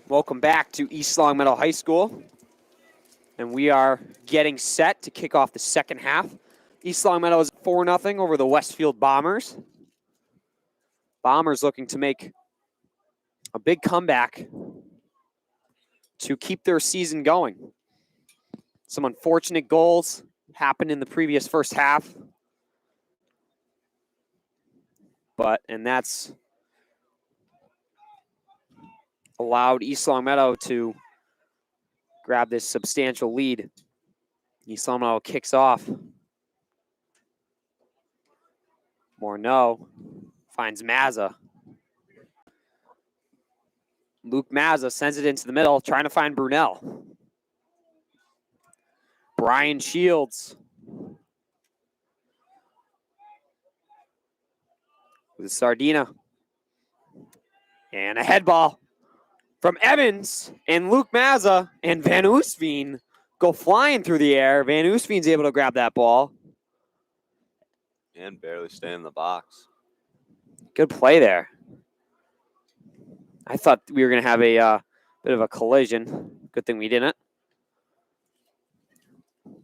Welcome back to East Longmeadow High School. And we are getting set to kick off the second half. East Longmeadow is 4-0 over the Westfield Bombers. Bombers looking to make a big comeback to keep their season going. Some unfortunate goals happened in the previous first half. And that's allowed East Longmeadow to grab this substantial lead. East Longmeadow kicks off. Morneau finds Mazza. Luke Mazza sends it into the middle, trying to find Brunel. Brian Shields with Sardina. And a head ball from Evans, and Luke Mazza and Van Oostveen go flying through the air. Van Oostveen's able to grab that ball. And barely stay in the box. Good play there. I thought we were going to have a bit of a collision. Good thing we didn't.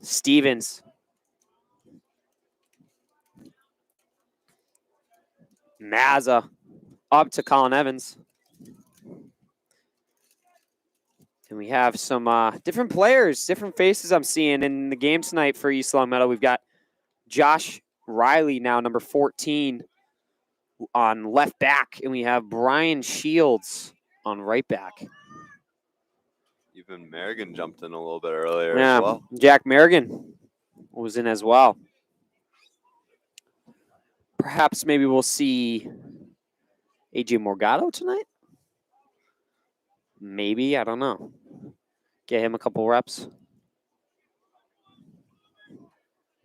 Stevens. Mazza up to Colin Evans. And we have some different players, different faces I'm seeing in the game tonight for East Longmeadow. We've got Josh Riley now, number 14, on left back. And we have Brian Shields on right back. Even Merrigan jumped in a little bit earlier Yeah, as well. Jack Merrigan was in as well. Perhaps maybe we'll see AJ Morgado tonight. Maybe, I don't know. Get him a couple reps.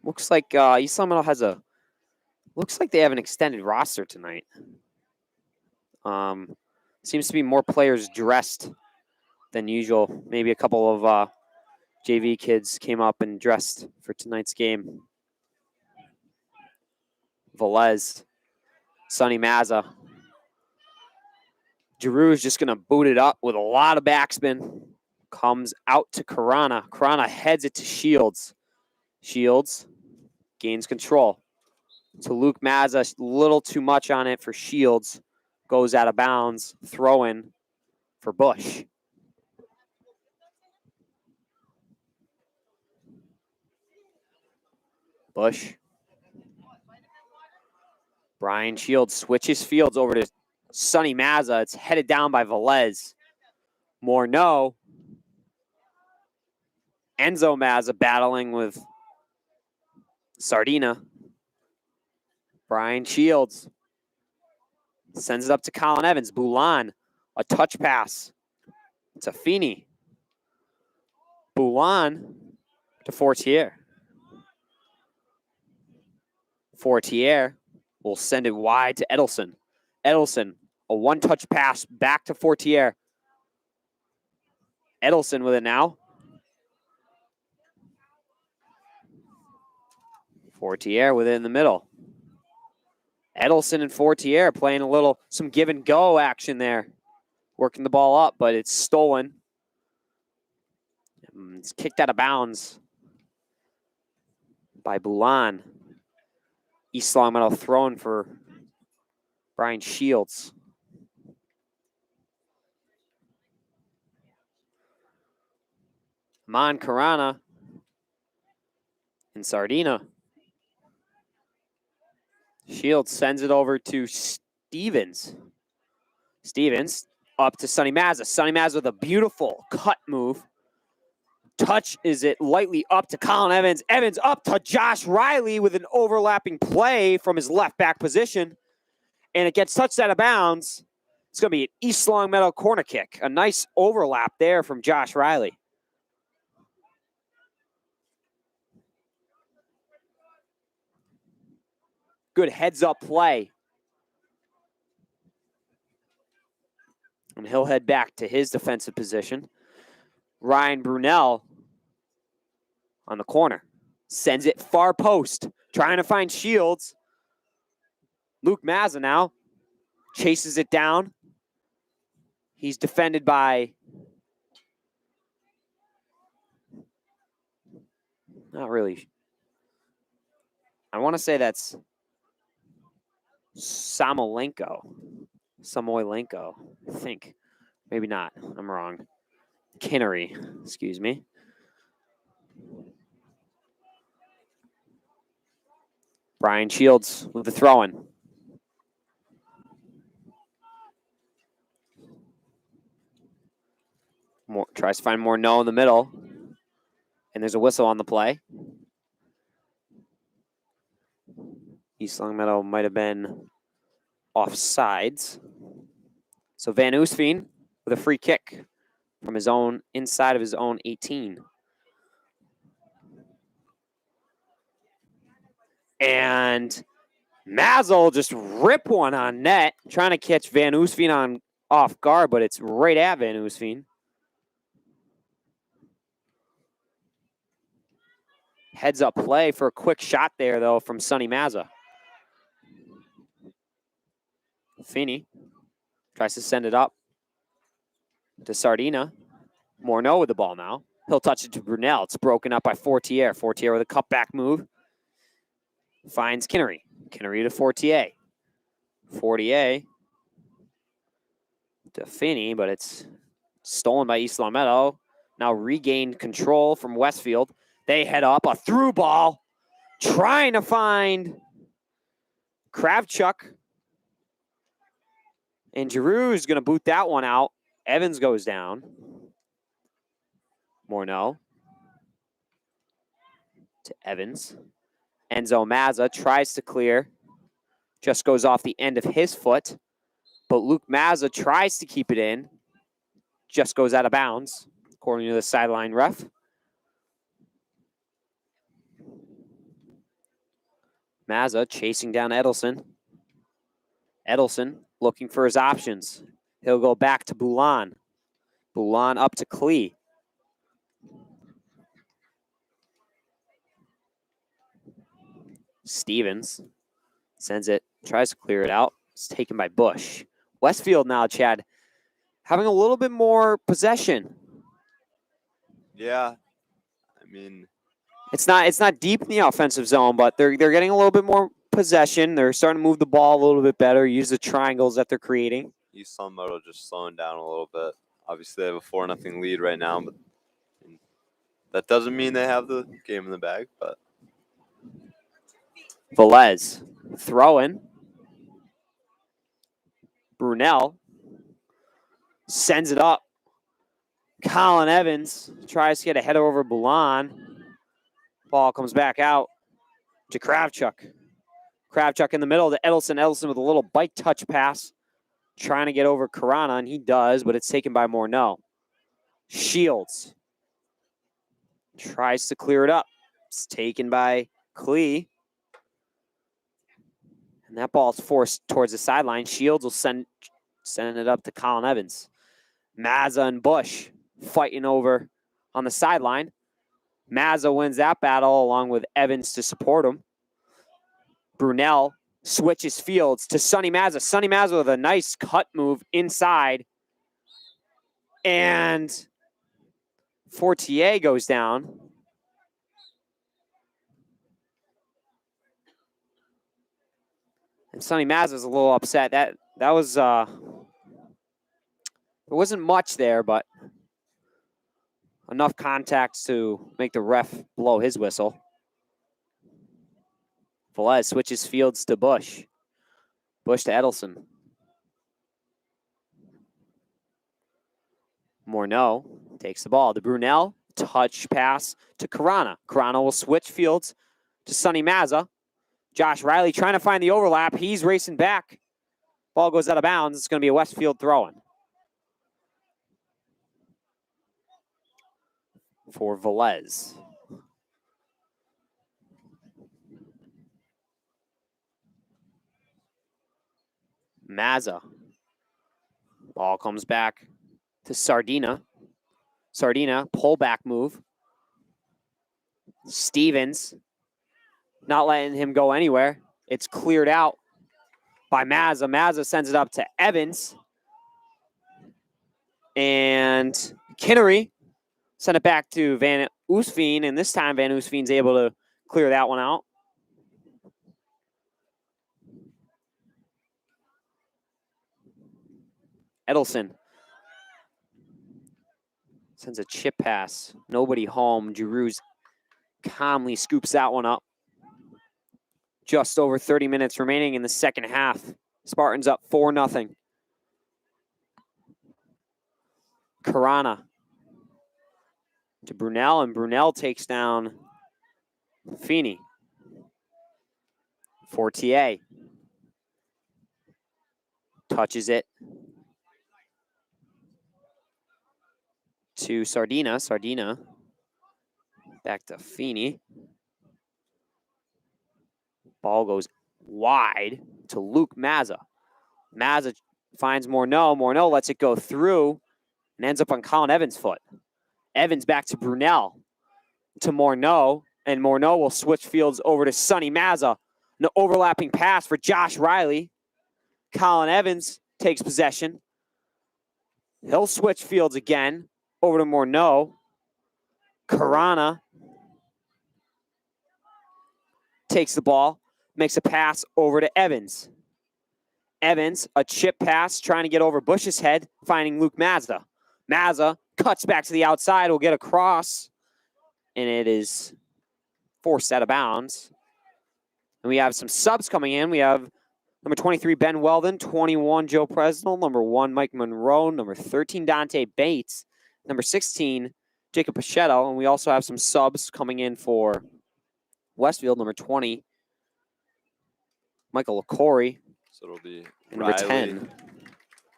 Looks like East Longmeadow has looks like they have an extended roster tonight. Seems to be more players dressed than usual. Maybe a couple of JV kids came up and dressed for tonight's game. Velez, Sonny Mazza. Giroux is just going to boot it up with a lot of backspin. Comes out to Karana. Karana heads it to Shields. Shields gains control. To Luke Mazza, a little too much on it for Shields. Goes out of bounds. Throw in for Bush. Bush. Brian Shields switches fields over to Sonny Mazza. It's headed down by Velez. Morneau. Enzo Mazza battling with Sardina. Brian Shields sends it up to Colin Evans. Boulan, a touch pass to Feeney. Boulan to Fortier. Fortier will send it wide to Edelson. Edelson, a one-touch pass back to Fortier. Edelson with it now. Fortier with it in the middle. Edelson and Fortier playing some give and go action there. Working the ball up, but it's stolen. It's kicked out of bounds by Boulan. East Longmeadow thrown for Brian Shields. Mon Karana and Sardina. Shields sends it over to Stevens. Stevens up to Sonny Mazza. Sonny Mazza with a beautiful cut move. Touches it lightly up to Colin Evans. Evans up to Josh Riley with an overlapping play from his left back position. And it gets touched out of bounds. It's going to be an East Longmeadow corner kick. A nice overlap there from Josh Riley. Good heads-up play. And he'll head back to his defensive position. Ryan Brunel on the corner. Sends it far post. Trying to find Shields. Luke Mazza now chases it down. He's defended by Not really. I want to say that's Samoylenko. I think. Maybe not. I'm wrong. Kinnery, excuse me. Brian Shields with the throw-in. Tries to find Morneau in the middle. And there's a whistle on the play. East Longmeadow might have been offsides. So Van Oostveen with a free kick from his own, inside of his own 18. And Mazel just rip one on net, trying to catch Van Oostveen on off guard, but it's right at Van Oostveen. Heads up play for a quick shot there, though, from Sonny Mazza. Feeney tries to send it up to Sardina. Morneau with the ball now. He'll touch it to Brunel. It's broken up by Fortier. Fortier with a cutback move. Finds Kinnery. Kinnery to Fortier. Fortier to Feeney, but it's stolen by East Longmeadow. Now regained control from Westfield. They head up a through ball, trying to find Kravchuk. And Giroux's going to boot that one out. Evans goes down. Morneau to Evans. Enzo Mazza tries to clear. Just goes off the end of his foot. But Luke Mazza tries to keep it in. Just goes out of bounds, according to the sideline ref. Mazza chasing down Edelson. Edelson looking for his options. He'll go back to Boulan. Boulan up to Klee. Stevens sends it, tries to clear it out. It's taken by Bush. Westfield now, Chad, having a little bit more possession. Yeah, I mean, it's not deep in the offensive zone, but they're getting a little bit more possession. They're starting to move the ball a little bit better, use the triangles that they're creating. East Longmeadow just slowing down a little bit. Obviously, they have a 4-0 lead right now, but that doesn't mean they have the game in the bag. But Velez throwing. Brunel sends it up. Colin Evans tries to get a header over Boulan. Ball comes back out to Kravchuk. Kravchuk in the middle to Edelson. Edelson with a little bike touch pass. Trying to get over Karana, and he does, but it's taken by Morneau. Shields tries to clear it up. It's taken by Klee. And that ball's forced towards the sideline. Shields will send it up to Colin Evans. Mazza and Bush fighting over on the sideline. Mazza wins that battle along with Evans to support him. Brunel switches fields to Sonny Mazza. Sonny Mazza with a nice cut move inside. And Fortier goes down. And Sonny Mazza's a little upset. That was there wasn't much there, but enough contacts to make the ref blow his whistle. Velez switches fields to Bush. Bush to Edelson. Morneau takes the ball to Brunel. Touch pass to Karana. Karana will switch fields to Sonny Mazza. Josh Riley trying to find the overlap. He's racing back. Ball goes out of bounds. It's going to be a Westfield throw-in for Velez. Mazza. Ball comes back to Sardina. Sardina, pullback move. Stevens, not letting him go anywhere. It's cleared out by Mazza. Mazza sends it up to Evans. And Kinnery Send it back to Van Oostveen, and this time Van Oostveen's able to clear that one out. Edelson sends a chip pass. Nobody home. Giroux calmly scoops that one up. Just over 30 minutes remaining in the second half. Spartans up 4-0. Karana to Brunel, and Brunel takes down Feeney. Fortier touches it to Sardina. Sardina back to Feeney. Ball goes wide to Luke Mazza. Mazza finds Morneau. Morneau lets it go through and ends up on Colin Evans' foot. Evans back to Brunel to Morneau, and Morneau will switch fields over to Sonny Mazza. An overlapping pass for Josh Riley. Colin Evans takes possession. He'll switch fields again over to Morneau. Karana takes the ball, makes a pass over to Evans. Evans, a chip pass, trying to get over Bush's head, finding Luke Mazza. Mazza cuts back to the outside, will get across, and it is forced out of bounds. And we have some subs coming in. We have number 23, Ben Weldon, 21, Joe Presnell, number 1, Mike Monroe, number 13, Dante Bates, number 16, Jacob Pachetto, and we also have some subs coming in for Westfield, number 20, Michael LaCory, So it'll be and number Riley, 10,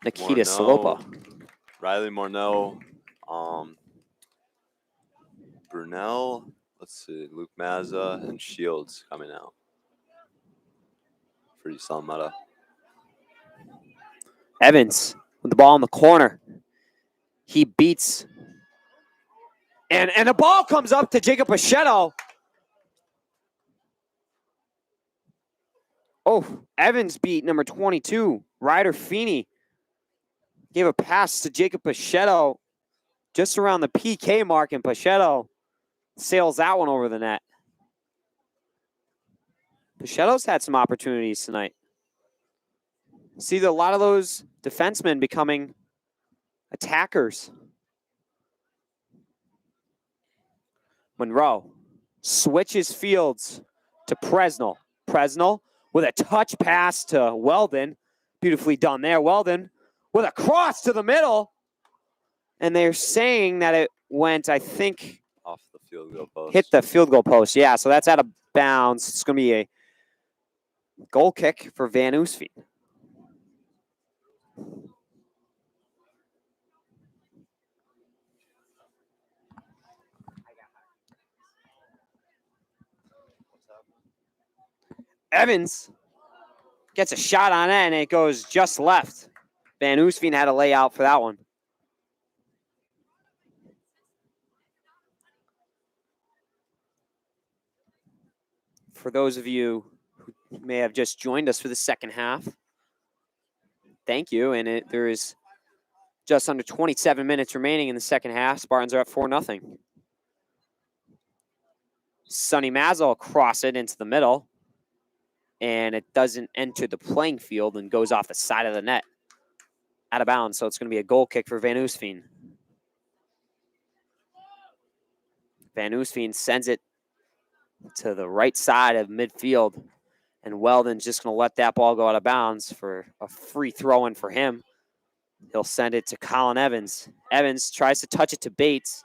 Nikita Morneau, Salopa. Riley Morneau, Brunel, let's see, Luke Mazza, and Shields coming out for Salmetta. Evans with the ball in the corner. He beats. And the ball comes up to Jacob Pachetto. Oh, Evans beat number 22, Ryder Feeney. Gave a pass to Jacob Pachetto just around the PK mark, and Pachetto sails that one over the net. Pachetto's had some opportunities tonight. See a lot of those defensemen becoming attackers. Monroe switches fields to Presnell. Presnell with a touch pass to Weldon. Beautifully done there. Weldon with a cross to the middle. And they're saying that it went, I think, Off the field goal post. hit the field goal post. Yeah, so that's out of bounds. It's going to be a goal kick for Van Oostveen. Evans gets a shot on it, and it goes just left. Van Oostveen had a layout for that one. For those of you who may have just joined us for the second half, thank you. And there is just under 27 minutes remaining in the second half. Spartans are up 4-0. Sonny Mazza will cross it into the middle, and it doesn't enter the playing field and goes off the side of the net out of bounds. So it's going to be a goal kick for Van Oostveen. Van Oostveen sends it to the right side of midfield, and Weldon's just going to let that ball go out of bounds for a free throw in for him. He'll send it to Colin Evans. Evans tries to touch it to Bates,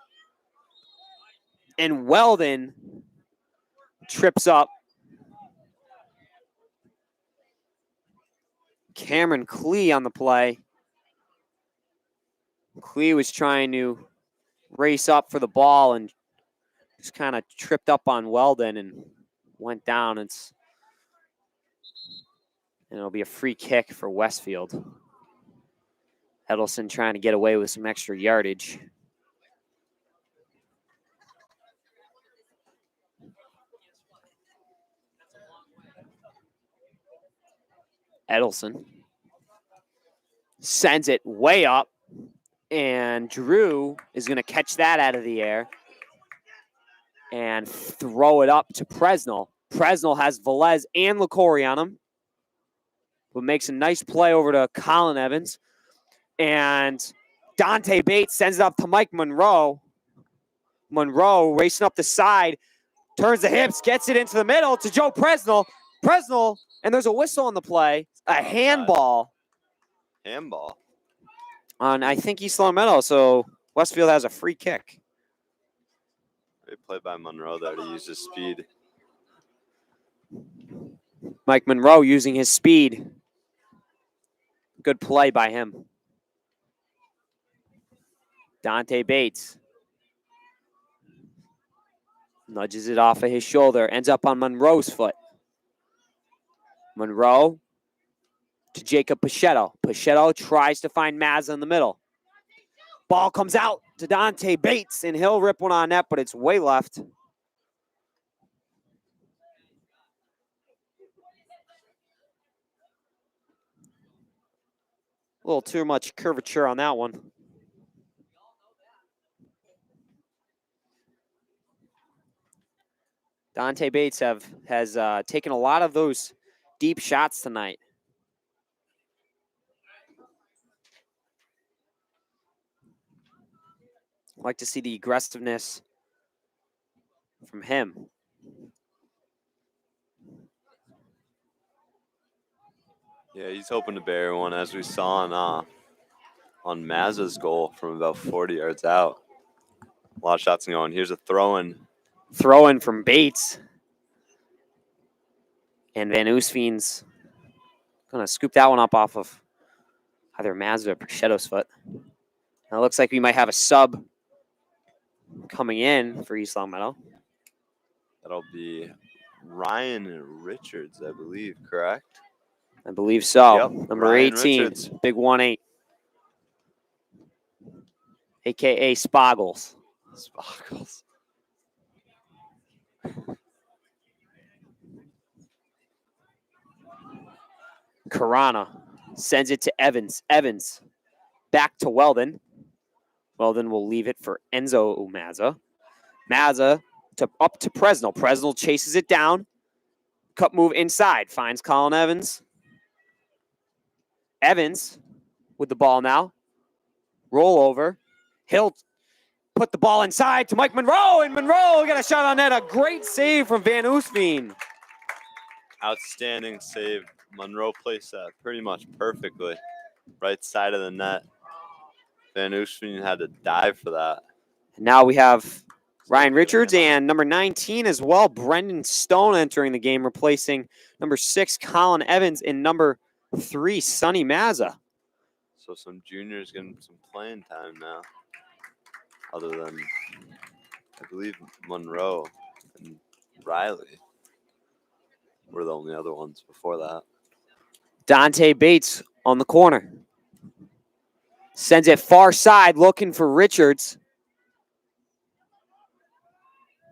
and Weldon trips up Cameron Klee on the play. Klee was trying to race up for the ball and just kind of tripped up on Weldon and went down. And it'll be a free kick for Westfield. Edelson trying to get away with some extra yardage. Edelson sends it way up. And Drew is going to catch that out of the air and throw it up to Presnell. Presnell has Velez and LaCory on him, but makes a nice play over to Colin Evans. And Dante Bates sends it up to Mike Monroe. Monroe racing up the side, turns the hips, gets it into the middle to Joe Presnell. Presnell, and there's a whistle on the play, a handball. Handball. On, I think, East Long Meadow, so Westfield has a free kick. Great play by Monroe there to use his speed. Mike Monroe using his speed. Good play by him. Dante Bates nudges it off of his shoulder, ends up on Monroe's foot. Monroe to Jacob Pachetto. Pachetto tries to find Mazza in the middle. Ball comes out to Dante Bates, and he'll rip one on net, but it's way left. A little too much curvature on that one. Dante Bates has taken a lot of those deep shots tonight. Like to see the aggressiveness from him. Yeah, he's hoping to bury one, as we saw on Mazza's goal from about 40 yards out. A lot of shots going. Here's a throw-in. Throw-in from Bates. And Van Oostveen's going to scoop that one up off of either Mazza or Pachetto's foot. Now it looks like we might have a sub coming in for East Long Meadow. That'll be Ryan Richards, I believe, correct? I believe so. Yep, Number Ryan 18, Richards. big 1-8. A.K.A. Spoggles. Sparkles. Karana sends it to Evans. Evans back to Weldon. Weldon will leave it for Enzo Mazza. Mazza up to Presnell. Presnell chases it down. Cut move inside. Finds Colin Evans. Evans with the ball now. Roll over. He'll put the ball inside to Mike Monroe, and Monroe got a shot on net. A great save from Van Oostveen. Outstanding save. Monroe placed that pretty much perfectly. Right side of the net. Van Oostveen had to dive for that. Now we have Ryan Richards and number 19 as well, Brendan Stone entering the game, replacing number 6, Colin Evans, and number 3, Sonny Mazza. So some juniors getting some playing time now. Other than, I believe, Monroe and Riley were the only other ones before that. Dante Bates on the corner. Sends it far side, looking for Richards.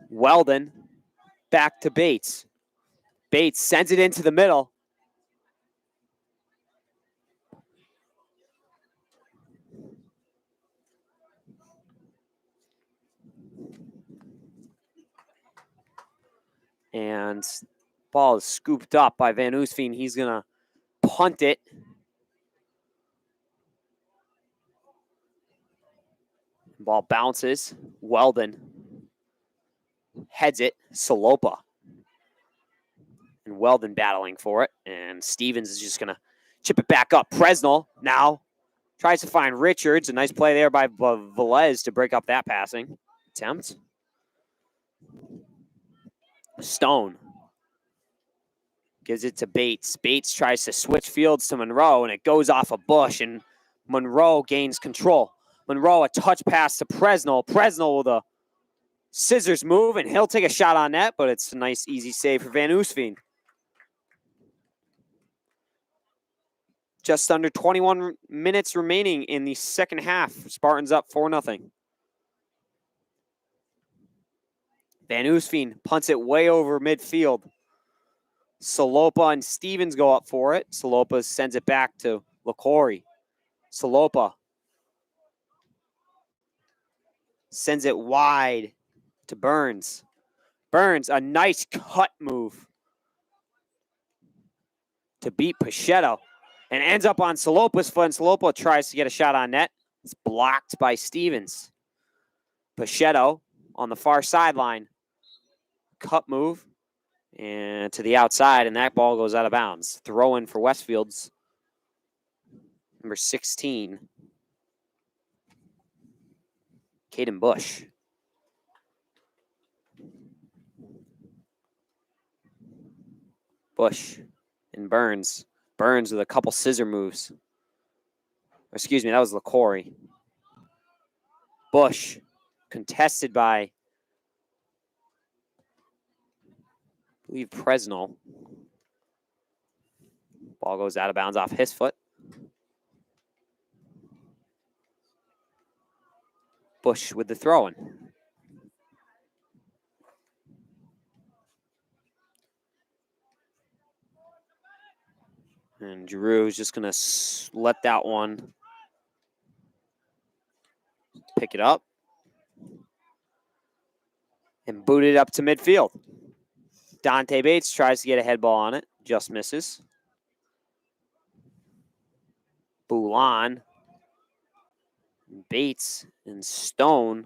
Weldon back to Bates. Bates sends it into the middle. And ball is scooped up by Van Oostveen. He's going to punt it. Ball bounces. Weldon heads it. Salopa. And Weldon battling for it. And Stevens is just going to chip it back up. Presnell now tries to find Richards. A nice play there by Velez to break up that passing attempt. Stone gives it to Bates. Bates tries to switch fields to Monroe, and it goes off a bush, and Monroe gains control. Monroe, a touch pass to Presnell. Presnell with a scissors move, and he'll take a shot on net, but it's a nice, easy save for Van Oostveen. Just under 21 minutes remaining in the second half. Spartans up 4-0. Van Oostveen punts it way over midfield. Salopa and Stevens go up for it. Salopa sends it back to LaCory. Salopa Sends it wide to Burns. Burns, a nice cut move to beat Pachetto. And ends up on Salopa's foot, and Salopa tries to get a shot on net. It's blocked by Stevens. Pachetto on the far sideline. Cut move and to the outside, and that ball goes out of bounds. Throw in for Westfield's number 16, Caden Bush. Bush and Burns. Burns with a couple scissor moves. Excuse me, that was LaCory. Bush contested by, I believe, Presnell. Ball goes out of bounds off his foot. Bush with the throw-in. And Giroux is just going to let that one pick it up and boot it up to midfield. Dante Bates tries to get a head ball on it, just misses. Boulon, Bates, and Stone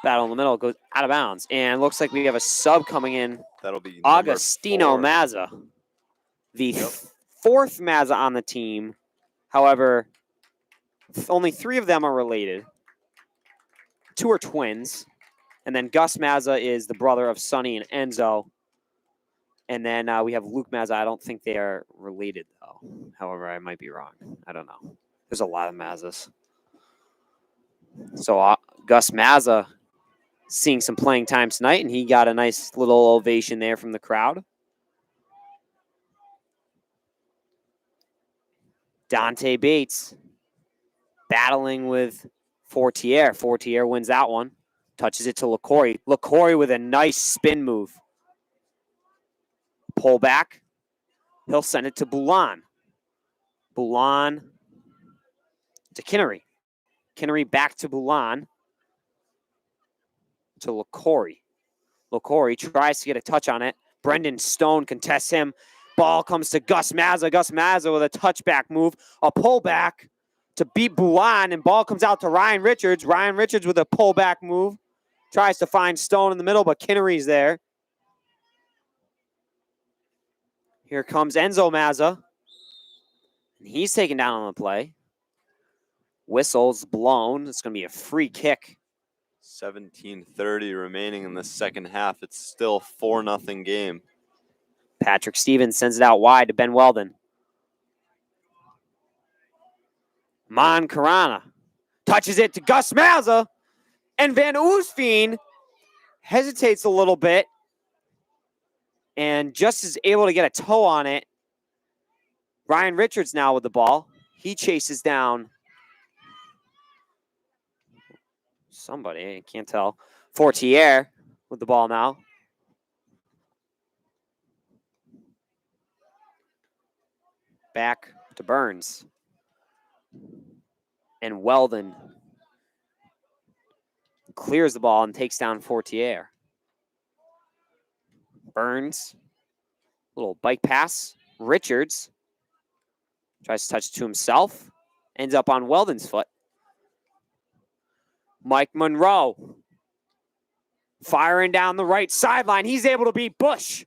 battle in the middle, goes out of bounds. And looks like we have a sub coming in. That'll be Agostino Mazza, the fourth Mazza on the team. However, only 3 of them are related. 2 are twins. And then Gus Mazza is the brother of Sonny and Enzo. And then we have Luke Mazza. I don't think they are related, though. However, I might be wrong. I don't know. There's a lot of Mazzas. So Gus Mazza seeing some playing time tonight, and he got a nice little ovation there from the crowd. Dante Bates battling with Fortier. Fortier wins that one. Touches it to LaCory. LaCory with a nice spin move. Pull back. He'll send it to Boulon. Boulon to Kinnery. Kinnery back to Boulon. To LaCory. LaCory tries to get a touch on it. Brendan Stone contests him. Ball comes to Gus Mazza. Gus Mazza with a touchback move. A pullback to beat Boulon, and ball comes out to Ryan Richards. Ryan Richards with a pullback move. Tries to find Stone in the middle, but Kinnery's there. Here comes Enzo Mazza. He's taken down on the play. Whistle's blown. It's going to be a free kick. 17:30 remaining in the second half. It's still 4-0 game. Patrick Stevens sends it out wide to Ben Weldon. Moncarana touches it to Gus Mazza. And Van Oostveen hesitates a little bit and just is able to get a toe on it. Ryan Richards now with the ball. He chases down somebody, I can't tell. Fortier with the ball now. Back to Burns. And Weldon clears the ball and takes down Fortier. Burns, little bike pass. Richards tries to touch it to himself. Ends up on Weldon's foot. Mike Monroe firing down the right sideline. He's able to beat Bush.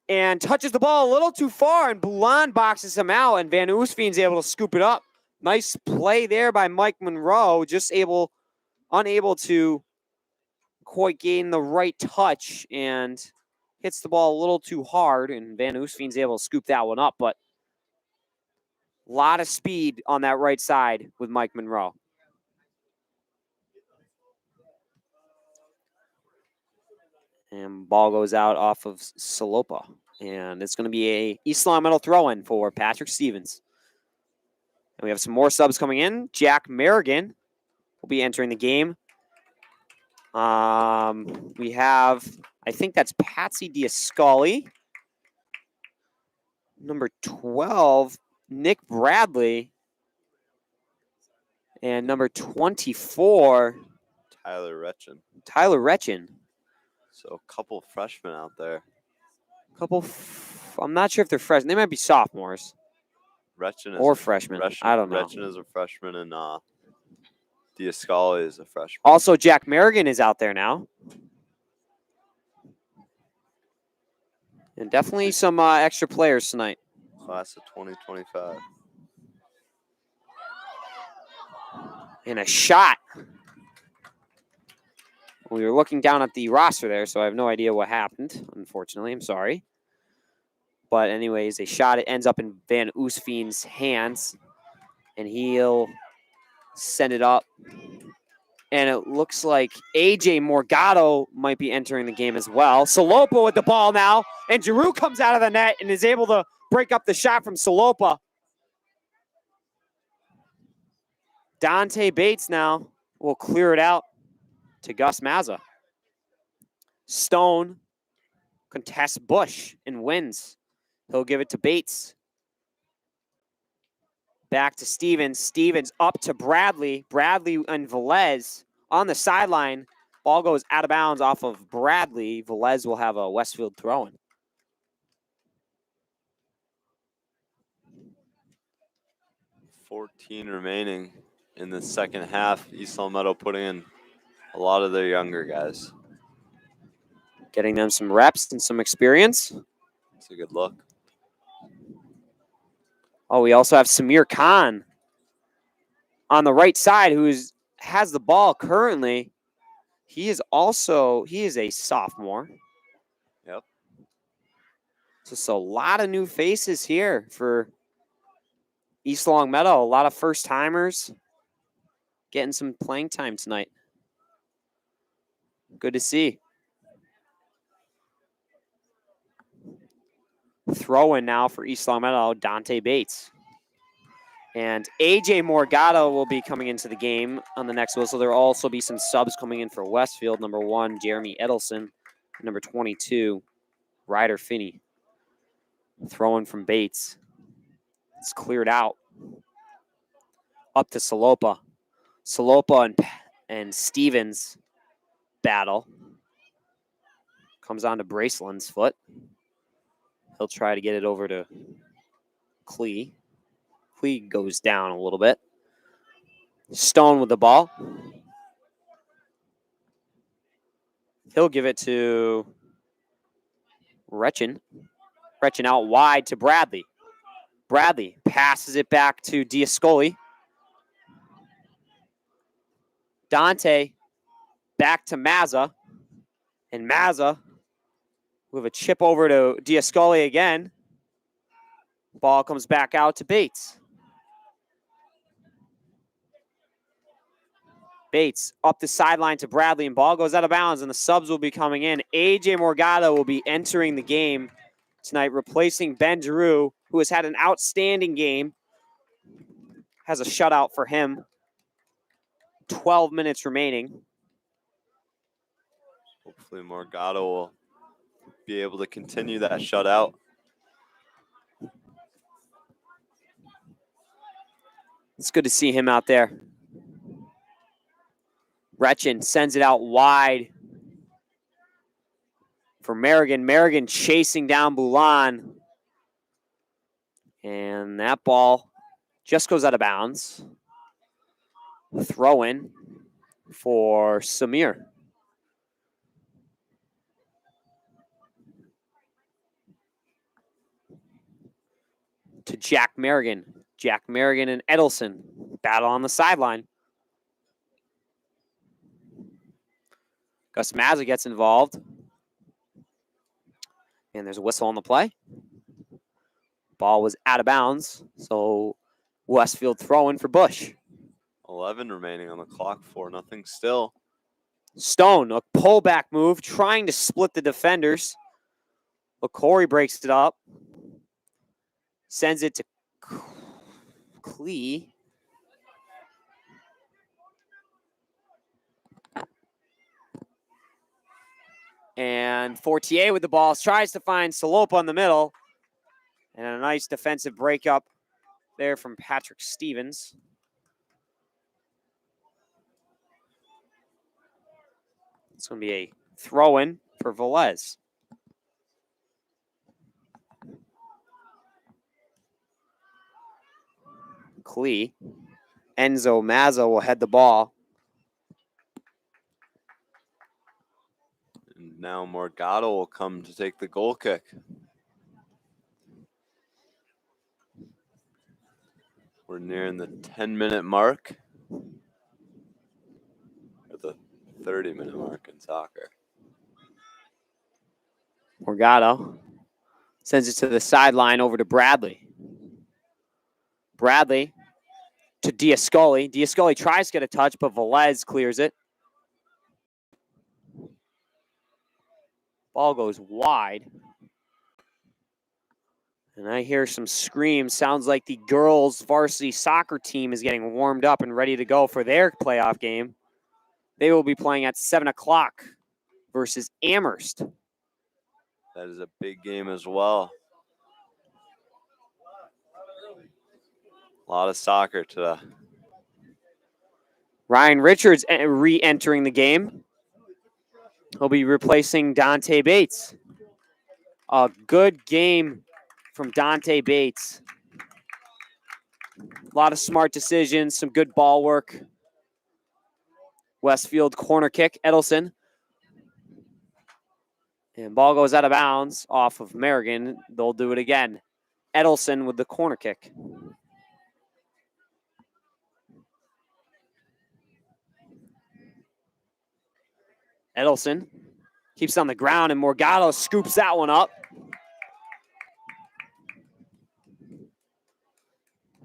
And touches the ball a little too far, and Boulon boxes him out, and Van Oostveen's able to scoop it up. Nice play there by Mike Monroe, just unable to quite gain the right touch, and hits the ball a little too hard, and Van Oostveen's able to scoop that one up, but a lot of speed on that right side with Mike Monroe. And ball goes out off of Salopa. And it's going to be a East Long Meadow throw-in for Patrick Stevens. And we have some more subs coming in. Jack Merrigan will be entering the game. We have, I think that's Patsy Diascali. Number 12, Nick Bradley. And number 24, Tyler Retchen. Tyler Retchen. So a couple freshmen out there. I'm not sure if they're freshmen. They might be sophomores Retchen is or a freshmen. I don't know. Retchen is a freshman, and Diascali is a freshman. Also, Jack Merrigan is out there now. And definitely some extra players tonight. Class of 2025. And a shot. We were looking down at the roster there, so I have no idea what happened, unfortunately. I'm sorry. But anyways, a shot. It ends up in Van Oostveen's hands. And he'll send it up. And it looks like AJ Morgado might be entering the game as well. Salopa with the ball now. And Giroux comes out of the net and is able to break up the shot from Salopa. Dante Bates now will clear it out to Gus Mazza. Stone contests Bush and wins. He'll give it to Bates. Back to Stevens. Stevens up to Bradley. Bradley and Velez on the sideline. Ball goes out of bounds off of Bradley. Velez will have a Westfield throw-in. $14 remaining in the second half. East Meadow putting in a lot of their younger guys. Getting them some reps and some experience. It's a good look. Oh, we also have Samir Khan on the right side who has the ball currently. He is a sophomore. Yep. Just a lot of new faces here for East Longmeadow. A lot of first-timers getting some playing time tonight. Good to see. Throw-in now for East Longmeadow, Dante Bates. And AJ Morgado will be coming into the game on the next whistle. There will also be some subs coming in for Westfield. Number 1, Jeremy Edelson. Number 22, Ryder Finney. Throw-in from Bates. It's cleared out. Up to Salopa. Salopa and Stevens battle. Comes on to Braceland's foot. He'll try to get it over to Clee. Clee goes down a little bit. Stone with the ball. He'll give it to Retchen. Retchen out wide to Bradley. Bradley passes it back to Diascoli. Dante back to Mazza. And Mazza with a chip over to Diascoli again. Ball comes back out to Bates. Bates up the sideline to Bradley, and ball goes out of bounds, and the subs will be coming in. AJ Morgado will be entering the game tonight, replacing Ben Giroux, who has had an outstanding game. Has a shutout for him. 12 minutes remaining. Hopefully Morgado will be able to continue that shutout. It's good to see him out there. Retchen sends it out wide for Merrigan. Merrigan chasing down Boulan. And that ball just goes out of bounds. Throw in for Samir. To Jack Merrigan. Jack Merrigan and Edelson battle on the sideline. Gus Mazza gets involved. And there's a whistle on the play. Ball was out of bounds. So Westfield throw-in for Bush. 11 remaining on the clock, 4-0 still. Stone, a pullback move, trying to split the defenders. LaCory breaks it up. Sends it to Clee. And Fortier with the ball tries to find Salopa in the middle. And a nice defensive breakup there from Patrick Stevens. It's going to be a throw-in for Velez. Klee. Enzo Mazza will head the ball. And now Morgado will come to take the goal kick. We're nearing the 10-minute mark. Or the 30-minute mark in soccer. Morgado sends it to the sideline over to Bradley. Bradley to Diascoli. Diascoli tries to get a touch, but Velez clears it. Ball goes wide. And I hear some screams. Sounds like the girls' varsity soccer team is getting warmed up and ready to go for their playoff game. They will be playing at 7 o'clock versus Amherst. That is a big game as well. A lot of soccer today. Ryan Richards re-entering the game. He'll be replacing Dante Bates. A good game from Dante Bates. A lot of smart decisions, some good ball work. Westfield corner kick, Edelson. And ball goes out of bounds off of Merrigan. They'll do it again. Edelson with the corner kick. Edelson keeps it on the ground, and Morgado scoops that one up.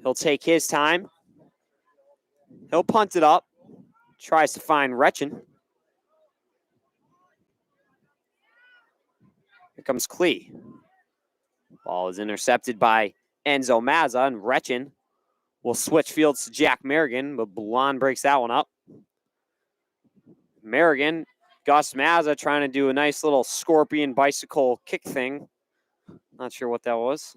He'll take his time. He'll punt it up. Tries to find Retchen. Here comes Klee. Ball is intercepted by Enzo Mazza, and Retchen will switch fields to Jack Merrigan, but Blonde breaks that one up. Merrigan, Gus Mazza trying to do a nice little scorpion bicycle kick thing. Not sure what that was.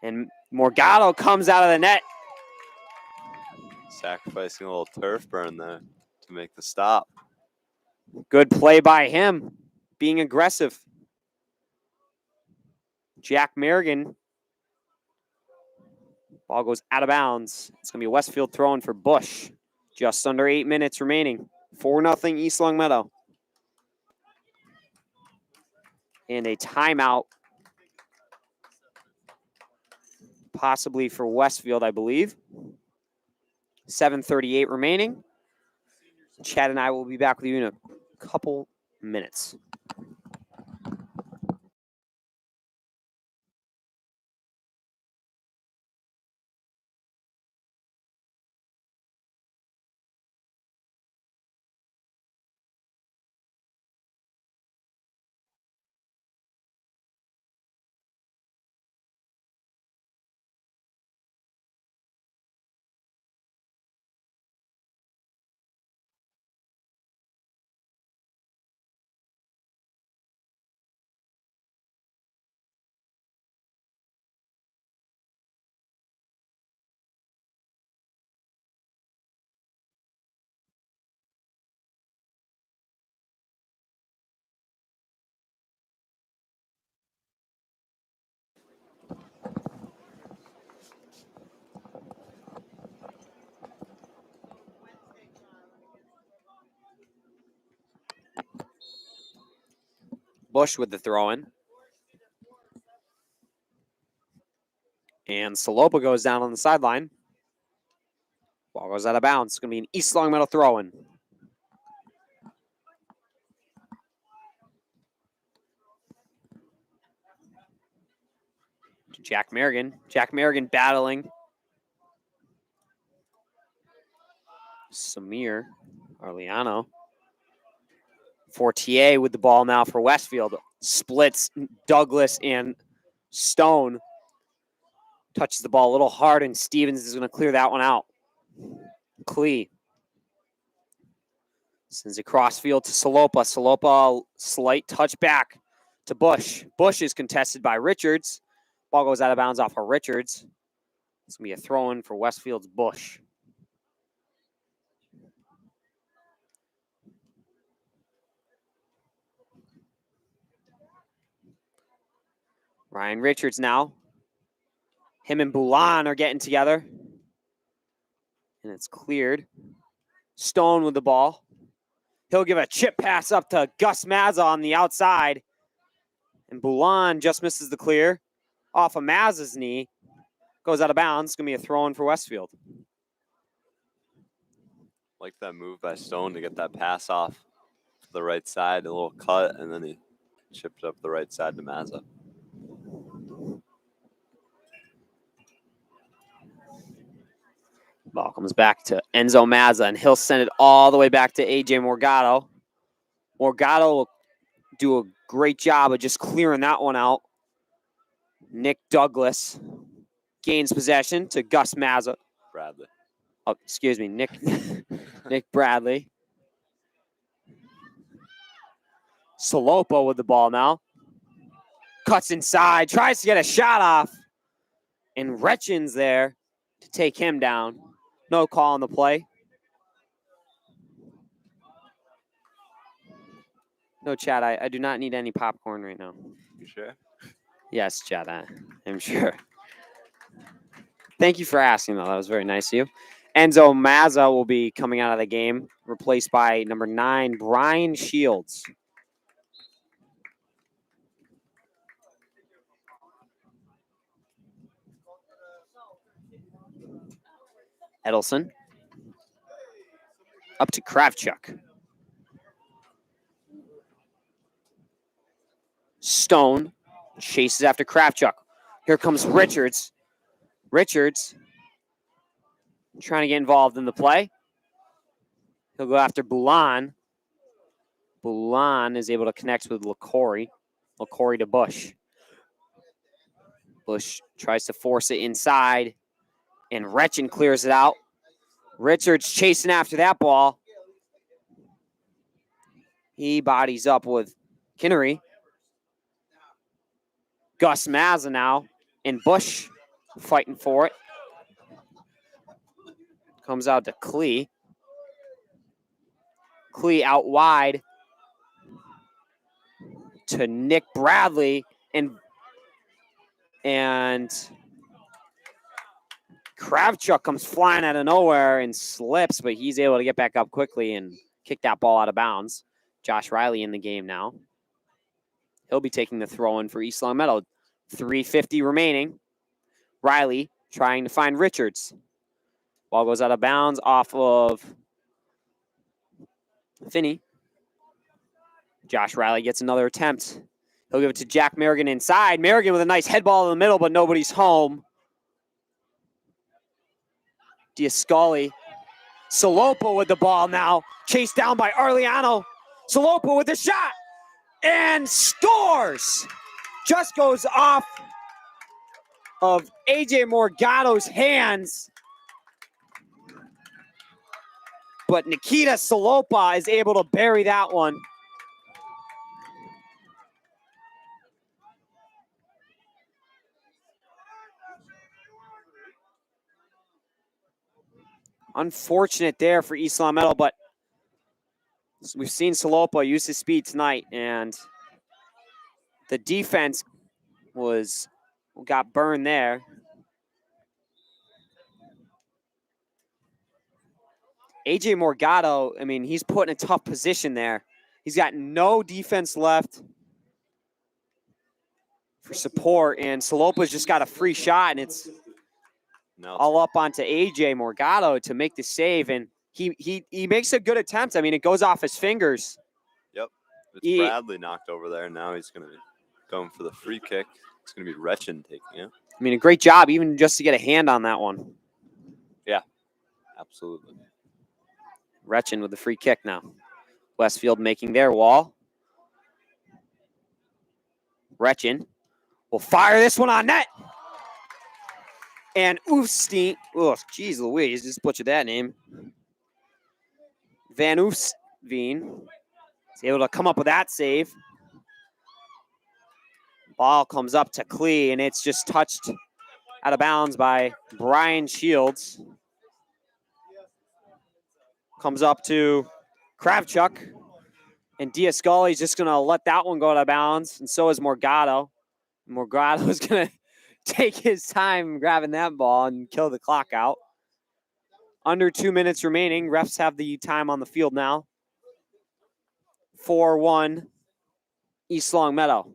And Morgado comes out of the net. Sacrificing a little turf burn there to make the stop. Good play by him, being aggressive. Jack Merrigan. Ball goes out of bounds. It's going to be a Westfield throw-in for Bush. Just under 8 minutes remaining. 4-0 East Longmeadow. And a timeout. Possibly for Westfield, I believe. 7:38 remaining. Chad and I will be back with you in a couple minutes. Bush with the throw-in. And Salopa goes down on the sideline. Ball goes out of bounds. It's going to be an East Longmeadow throw-in. Jack Merrigan. Jack Merrigan battling. Samir Arliano. Fortier with the ball now for Westfield. Splits Douglas and Stone. Touches the ball a little hard, and Stevens is going to clear that one out. Klee sends it cross field to Salopa. Salopa, slight touch back to Bush. Bush is contested by Richards. Ball goes out of bounds off of Richards. It's going to be a throw-in for Westfield's Bush. Ryan Richards now. Him and Boulan are getting together. And it's cleared. Stone with the ball. He'll give a chip pass up to Gus Mazza on the outside. And Boulan just misses the clear off of Mazza's knee. Goes out of bounds. It's going to be a throw-in for Westfield. Like that move by Stone to get that pass off to the right side, a little cut, and then he chipped up the right side to Mazza. Ball comes back to Enzo Mazza, and he'll send it all the way back to A.J. Morgado. Morgado will do a great job of just clearing that one out. Nick Douglas gains possession to Gus Mazza. Bradley. Oh, excuse me, Nick Bradley. Salopo with the ball now. Cuts inside, tries to get a shot off. And Retchin's there to take him down. No call on the play. No, Chad, I do not need any popcorn right now. You sure? Yes, Chad, I'm sure. Thank you for asking, though. That was very nice of you. Enzo Mazza will be coming out of the game, replaced by number 9, Brian Shields. Edelson. Up to Kravchuk. Stone chases after Kravchuk. Here comes Richards. Richards trying to get involved in the play. He'll go after Boulan. Boulan is able to connect with LaCory. LaCory to Bush. Bush tries to force it inside, and Retchin clears it out. Richards chasing after that ball. He bodies up with Kinnery. Gus Mazza now, and Bush fighting for it. Comes out to Klee. Klee out wide to Nick Bradley, and Kravchuk comes flying out of nowhere and slips, but he's able to get back up quickly and kick that ball out of bounds. Josh Riley in the game now. He'll be taking the throw in for East Long Meadow. 3:50 remaining. Riley trying to find Richards. Ball goes out of bounds off of Finney. Josh Riley gets another attempt. He'll give it to Jack Merrigan inside. Merrigan with a nice head ball in the middle, but nobody's home. Diascali. Salopo with the ball now. Chased down by Arliano. Salopo with the shot. And scores! Just goes off of A.J. Morgado's hands. But Nikita Salopa is able to bury that one. Unfortunate there for East Long Meadow, but we've seen Salopa use his speed tonight, and the defense got burned there. A.J. Morgado, I mean, he's put in a tough position there. He's got no defense left for support, and Salopa's just got a free shot, and it's all up onto A.J. Morgado to make the save, and he makes a good attempt. I mean, it goes off his fingers. Yep. It's Bradley knocked over there. Now he's going to be going for the free kick. It's going to be Retchin taking it. I mean, a great job even just to get a hand on that one. Yeah, absolutely. Retchin with the free kick now. Westfield making their wall. Retchin will fire this one on net. And Oofstein, oh, geez Louise, just butchered that name. Van Oofstveen is able to come up with that save. Ball comes up to Klee, and it's just touched out of bounds by Brian Shields. Comes up to Kravchuk, and Diascali is just going to let that one go out of bounds, and so is Morgado. Morgado's going to take his time grabbing that ball and kill the clock out. Under 2 minutes remaining. Refs have the time on the field now. 4-1 East Longmeadow.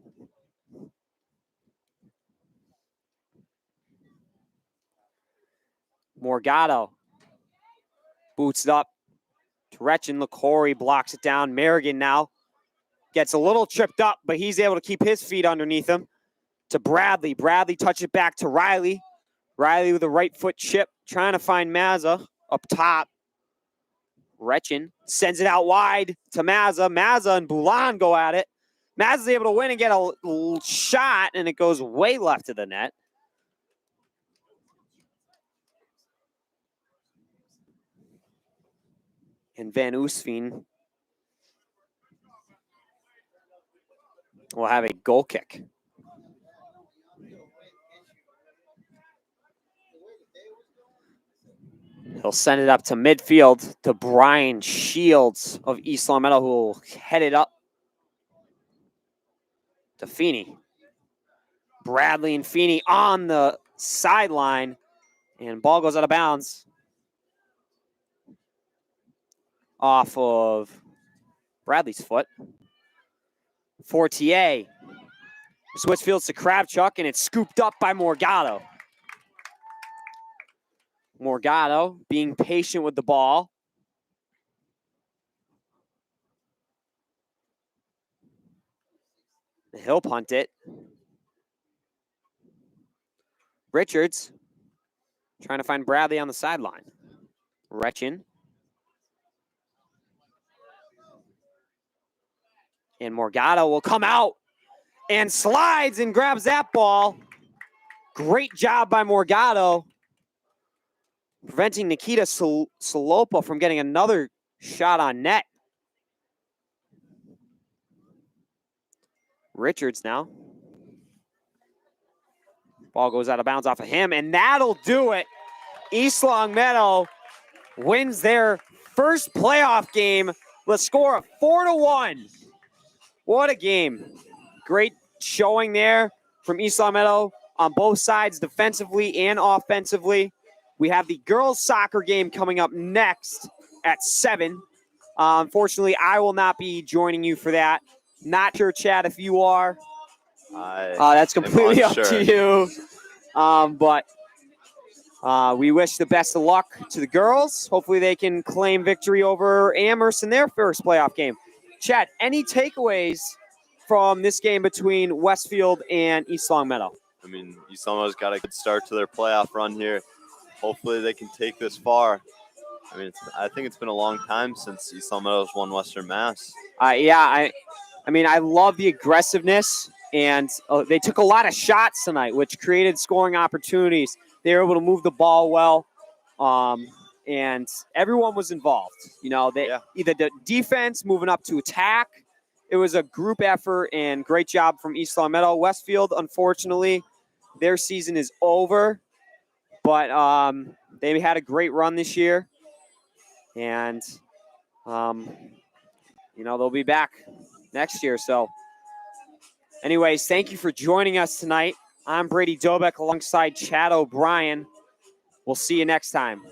Morgado boots it up to Retchin. LaCory blocks it down. Merrigan now gets a little tripped up, but he's able to keep his feet underneath him. To Bradley. Bradley touches it back to Riley. Riley with a right foot chip, trying to find Mazza up top. Retchin sends it out wide to Mazza. Mazza and Boulan go at it. Mazza's able to win and get a shot, and it goes way left of the net. And Van Oostveen will have a goal kick. He'll send it up to midfield to Brian Shields of East Longmeadow, who will head it up to Feeney. Bradley and Feeney on the sideline, and ball goes out of bounds off of Bradley's foot. Fortier switchfields to Kravchuk, and it's scooped up by Morgado. Morgado being patient with the ball. He'll punt it. Richards trying to find Bradley on the sideline. Retchin. And Morgado will come out and slides and grabs that ball. Great job by Morgado, preventing Nikita Salopa from getting another shot on net. Richards now. Ball goes out of bounds off of him, and that'll do it. East Longmeadow wins their first playoff game with a score of 4-1. What a game. Great showing there from East Longmeadow on both sides, defensively and offensively. We have the girls' soccer game coming up next at 7. Unfortunately, I will not be joining you for that. Not sure, Chad, if you are. That's completely up to you. But we wish the best of luck to the girls. Hopefully they can claim victory over Amherst in their first playoff game. Chad, any takeaways from this game between Westfield and East Longmeadow? I mean, East Longmeadow's got a good start to their playoff run here. Hopefully they can take this far. I mean, I think it's been a long time since East Longmeadow's won Western Mass. I mean, I love the aggressiveness, and they took a lot of shots tonight, which created scoring opportunities. They were able to move the ball well, and everyone was involved. You know, either the defense moving up to attack. It was a group effort, and great job from East Longmeadow. Westfield, unfortunately, their season is over, but they had a great run this year, and you know, they'll be back next year. So anyways, thank you for joining us tonight. I'm Brady Dobek alongside Chad O'Brien. We'll see you next time.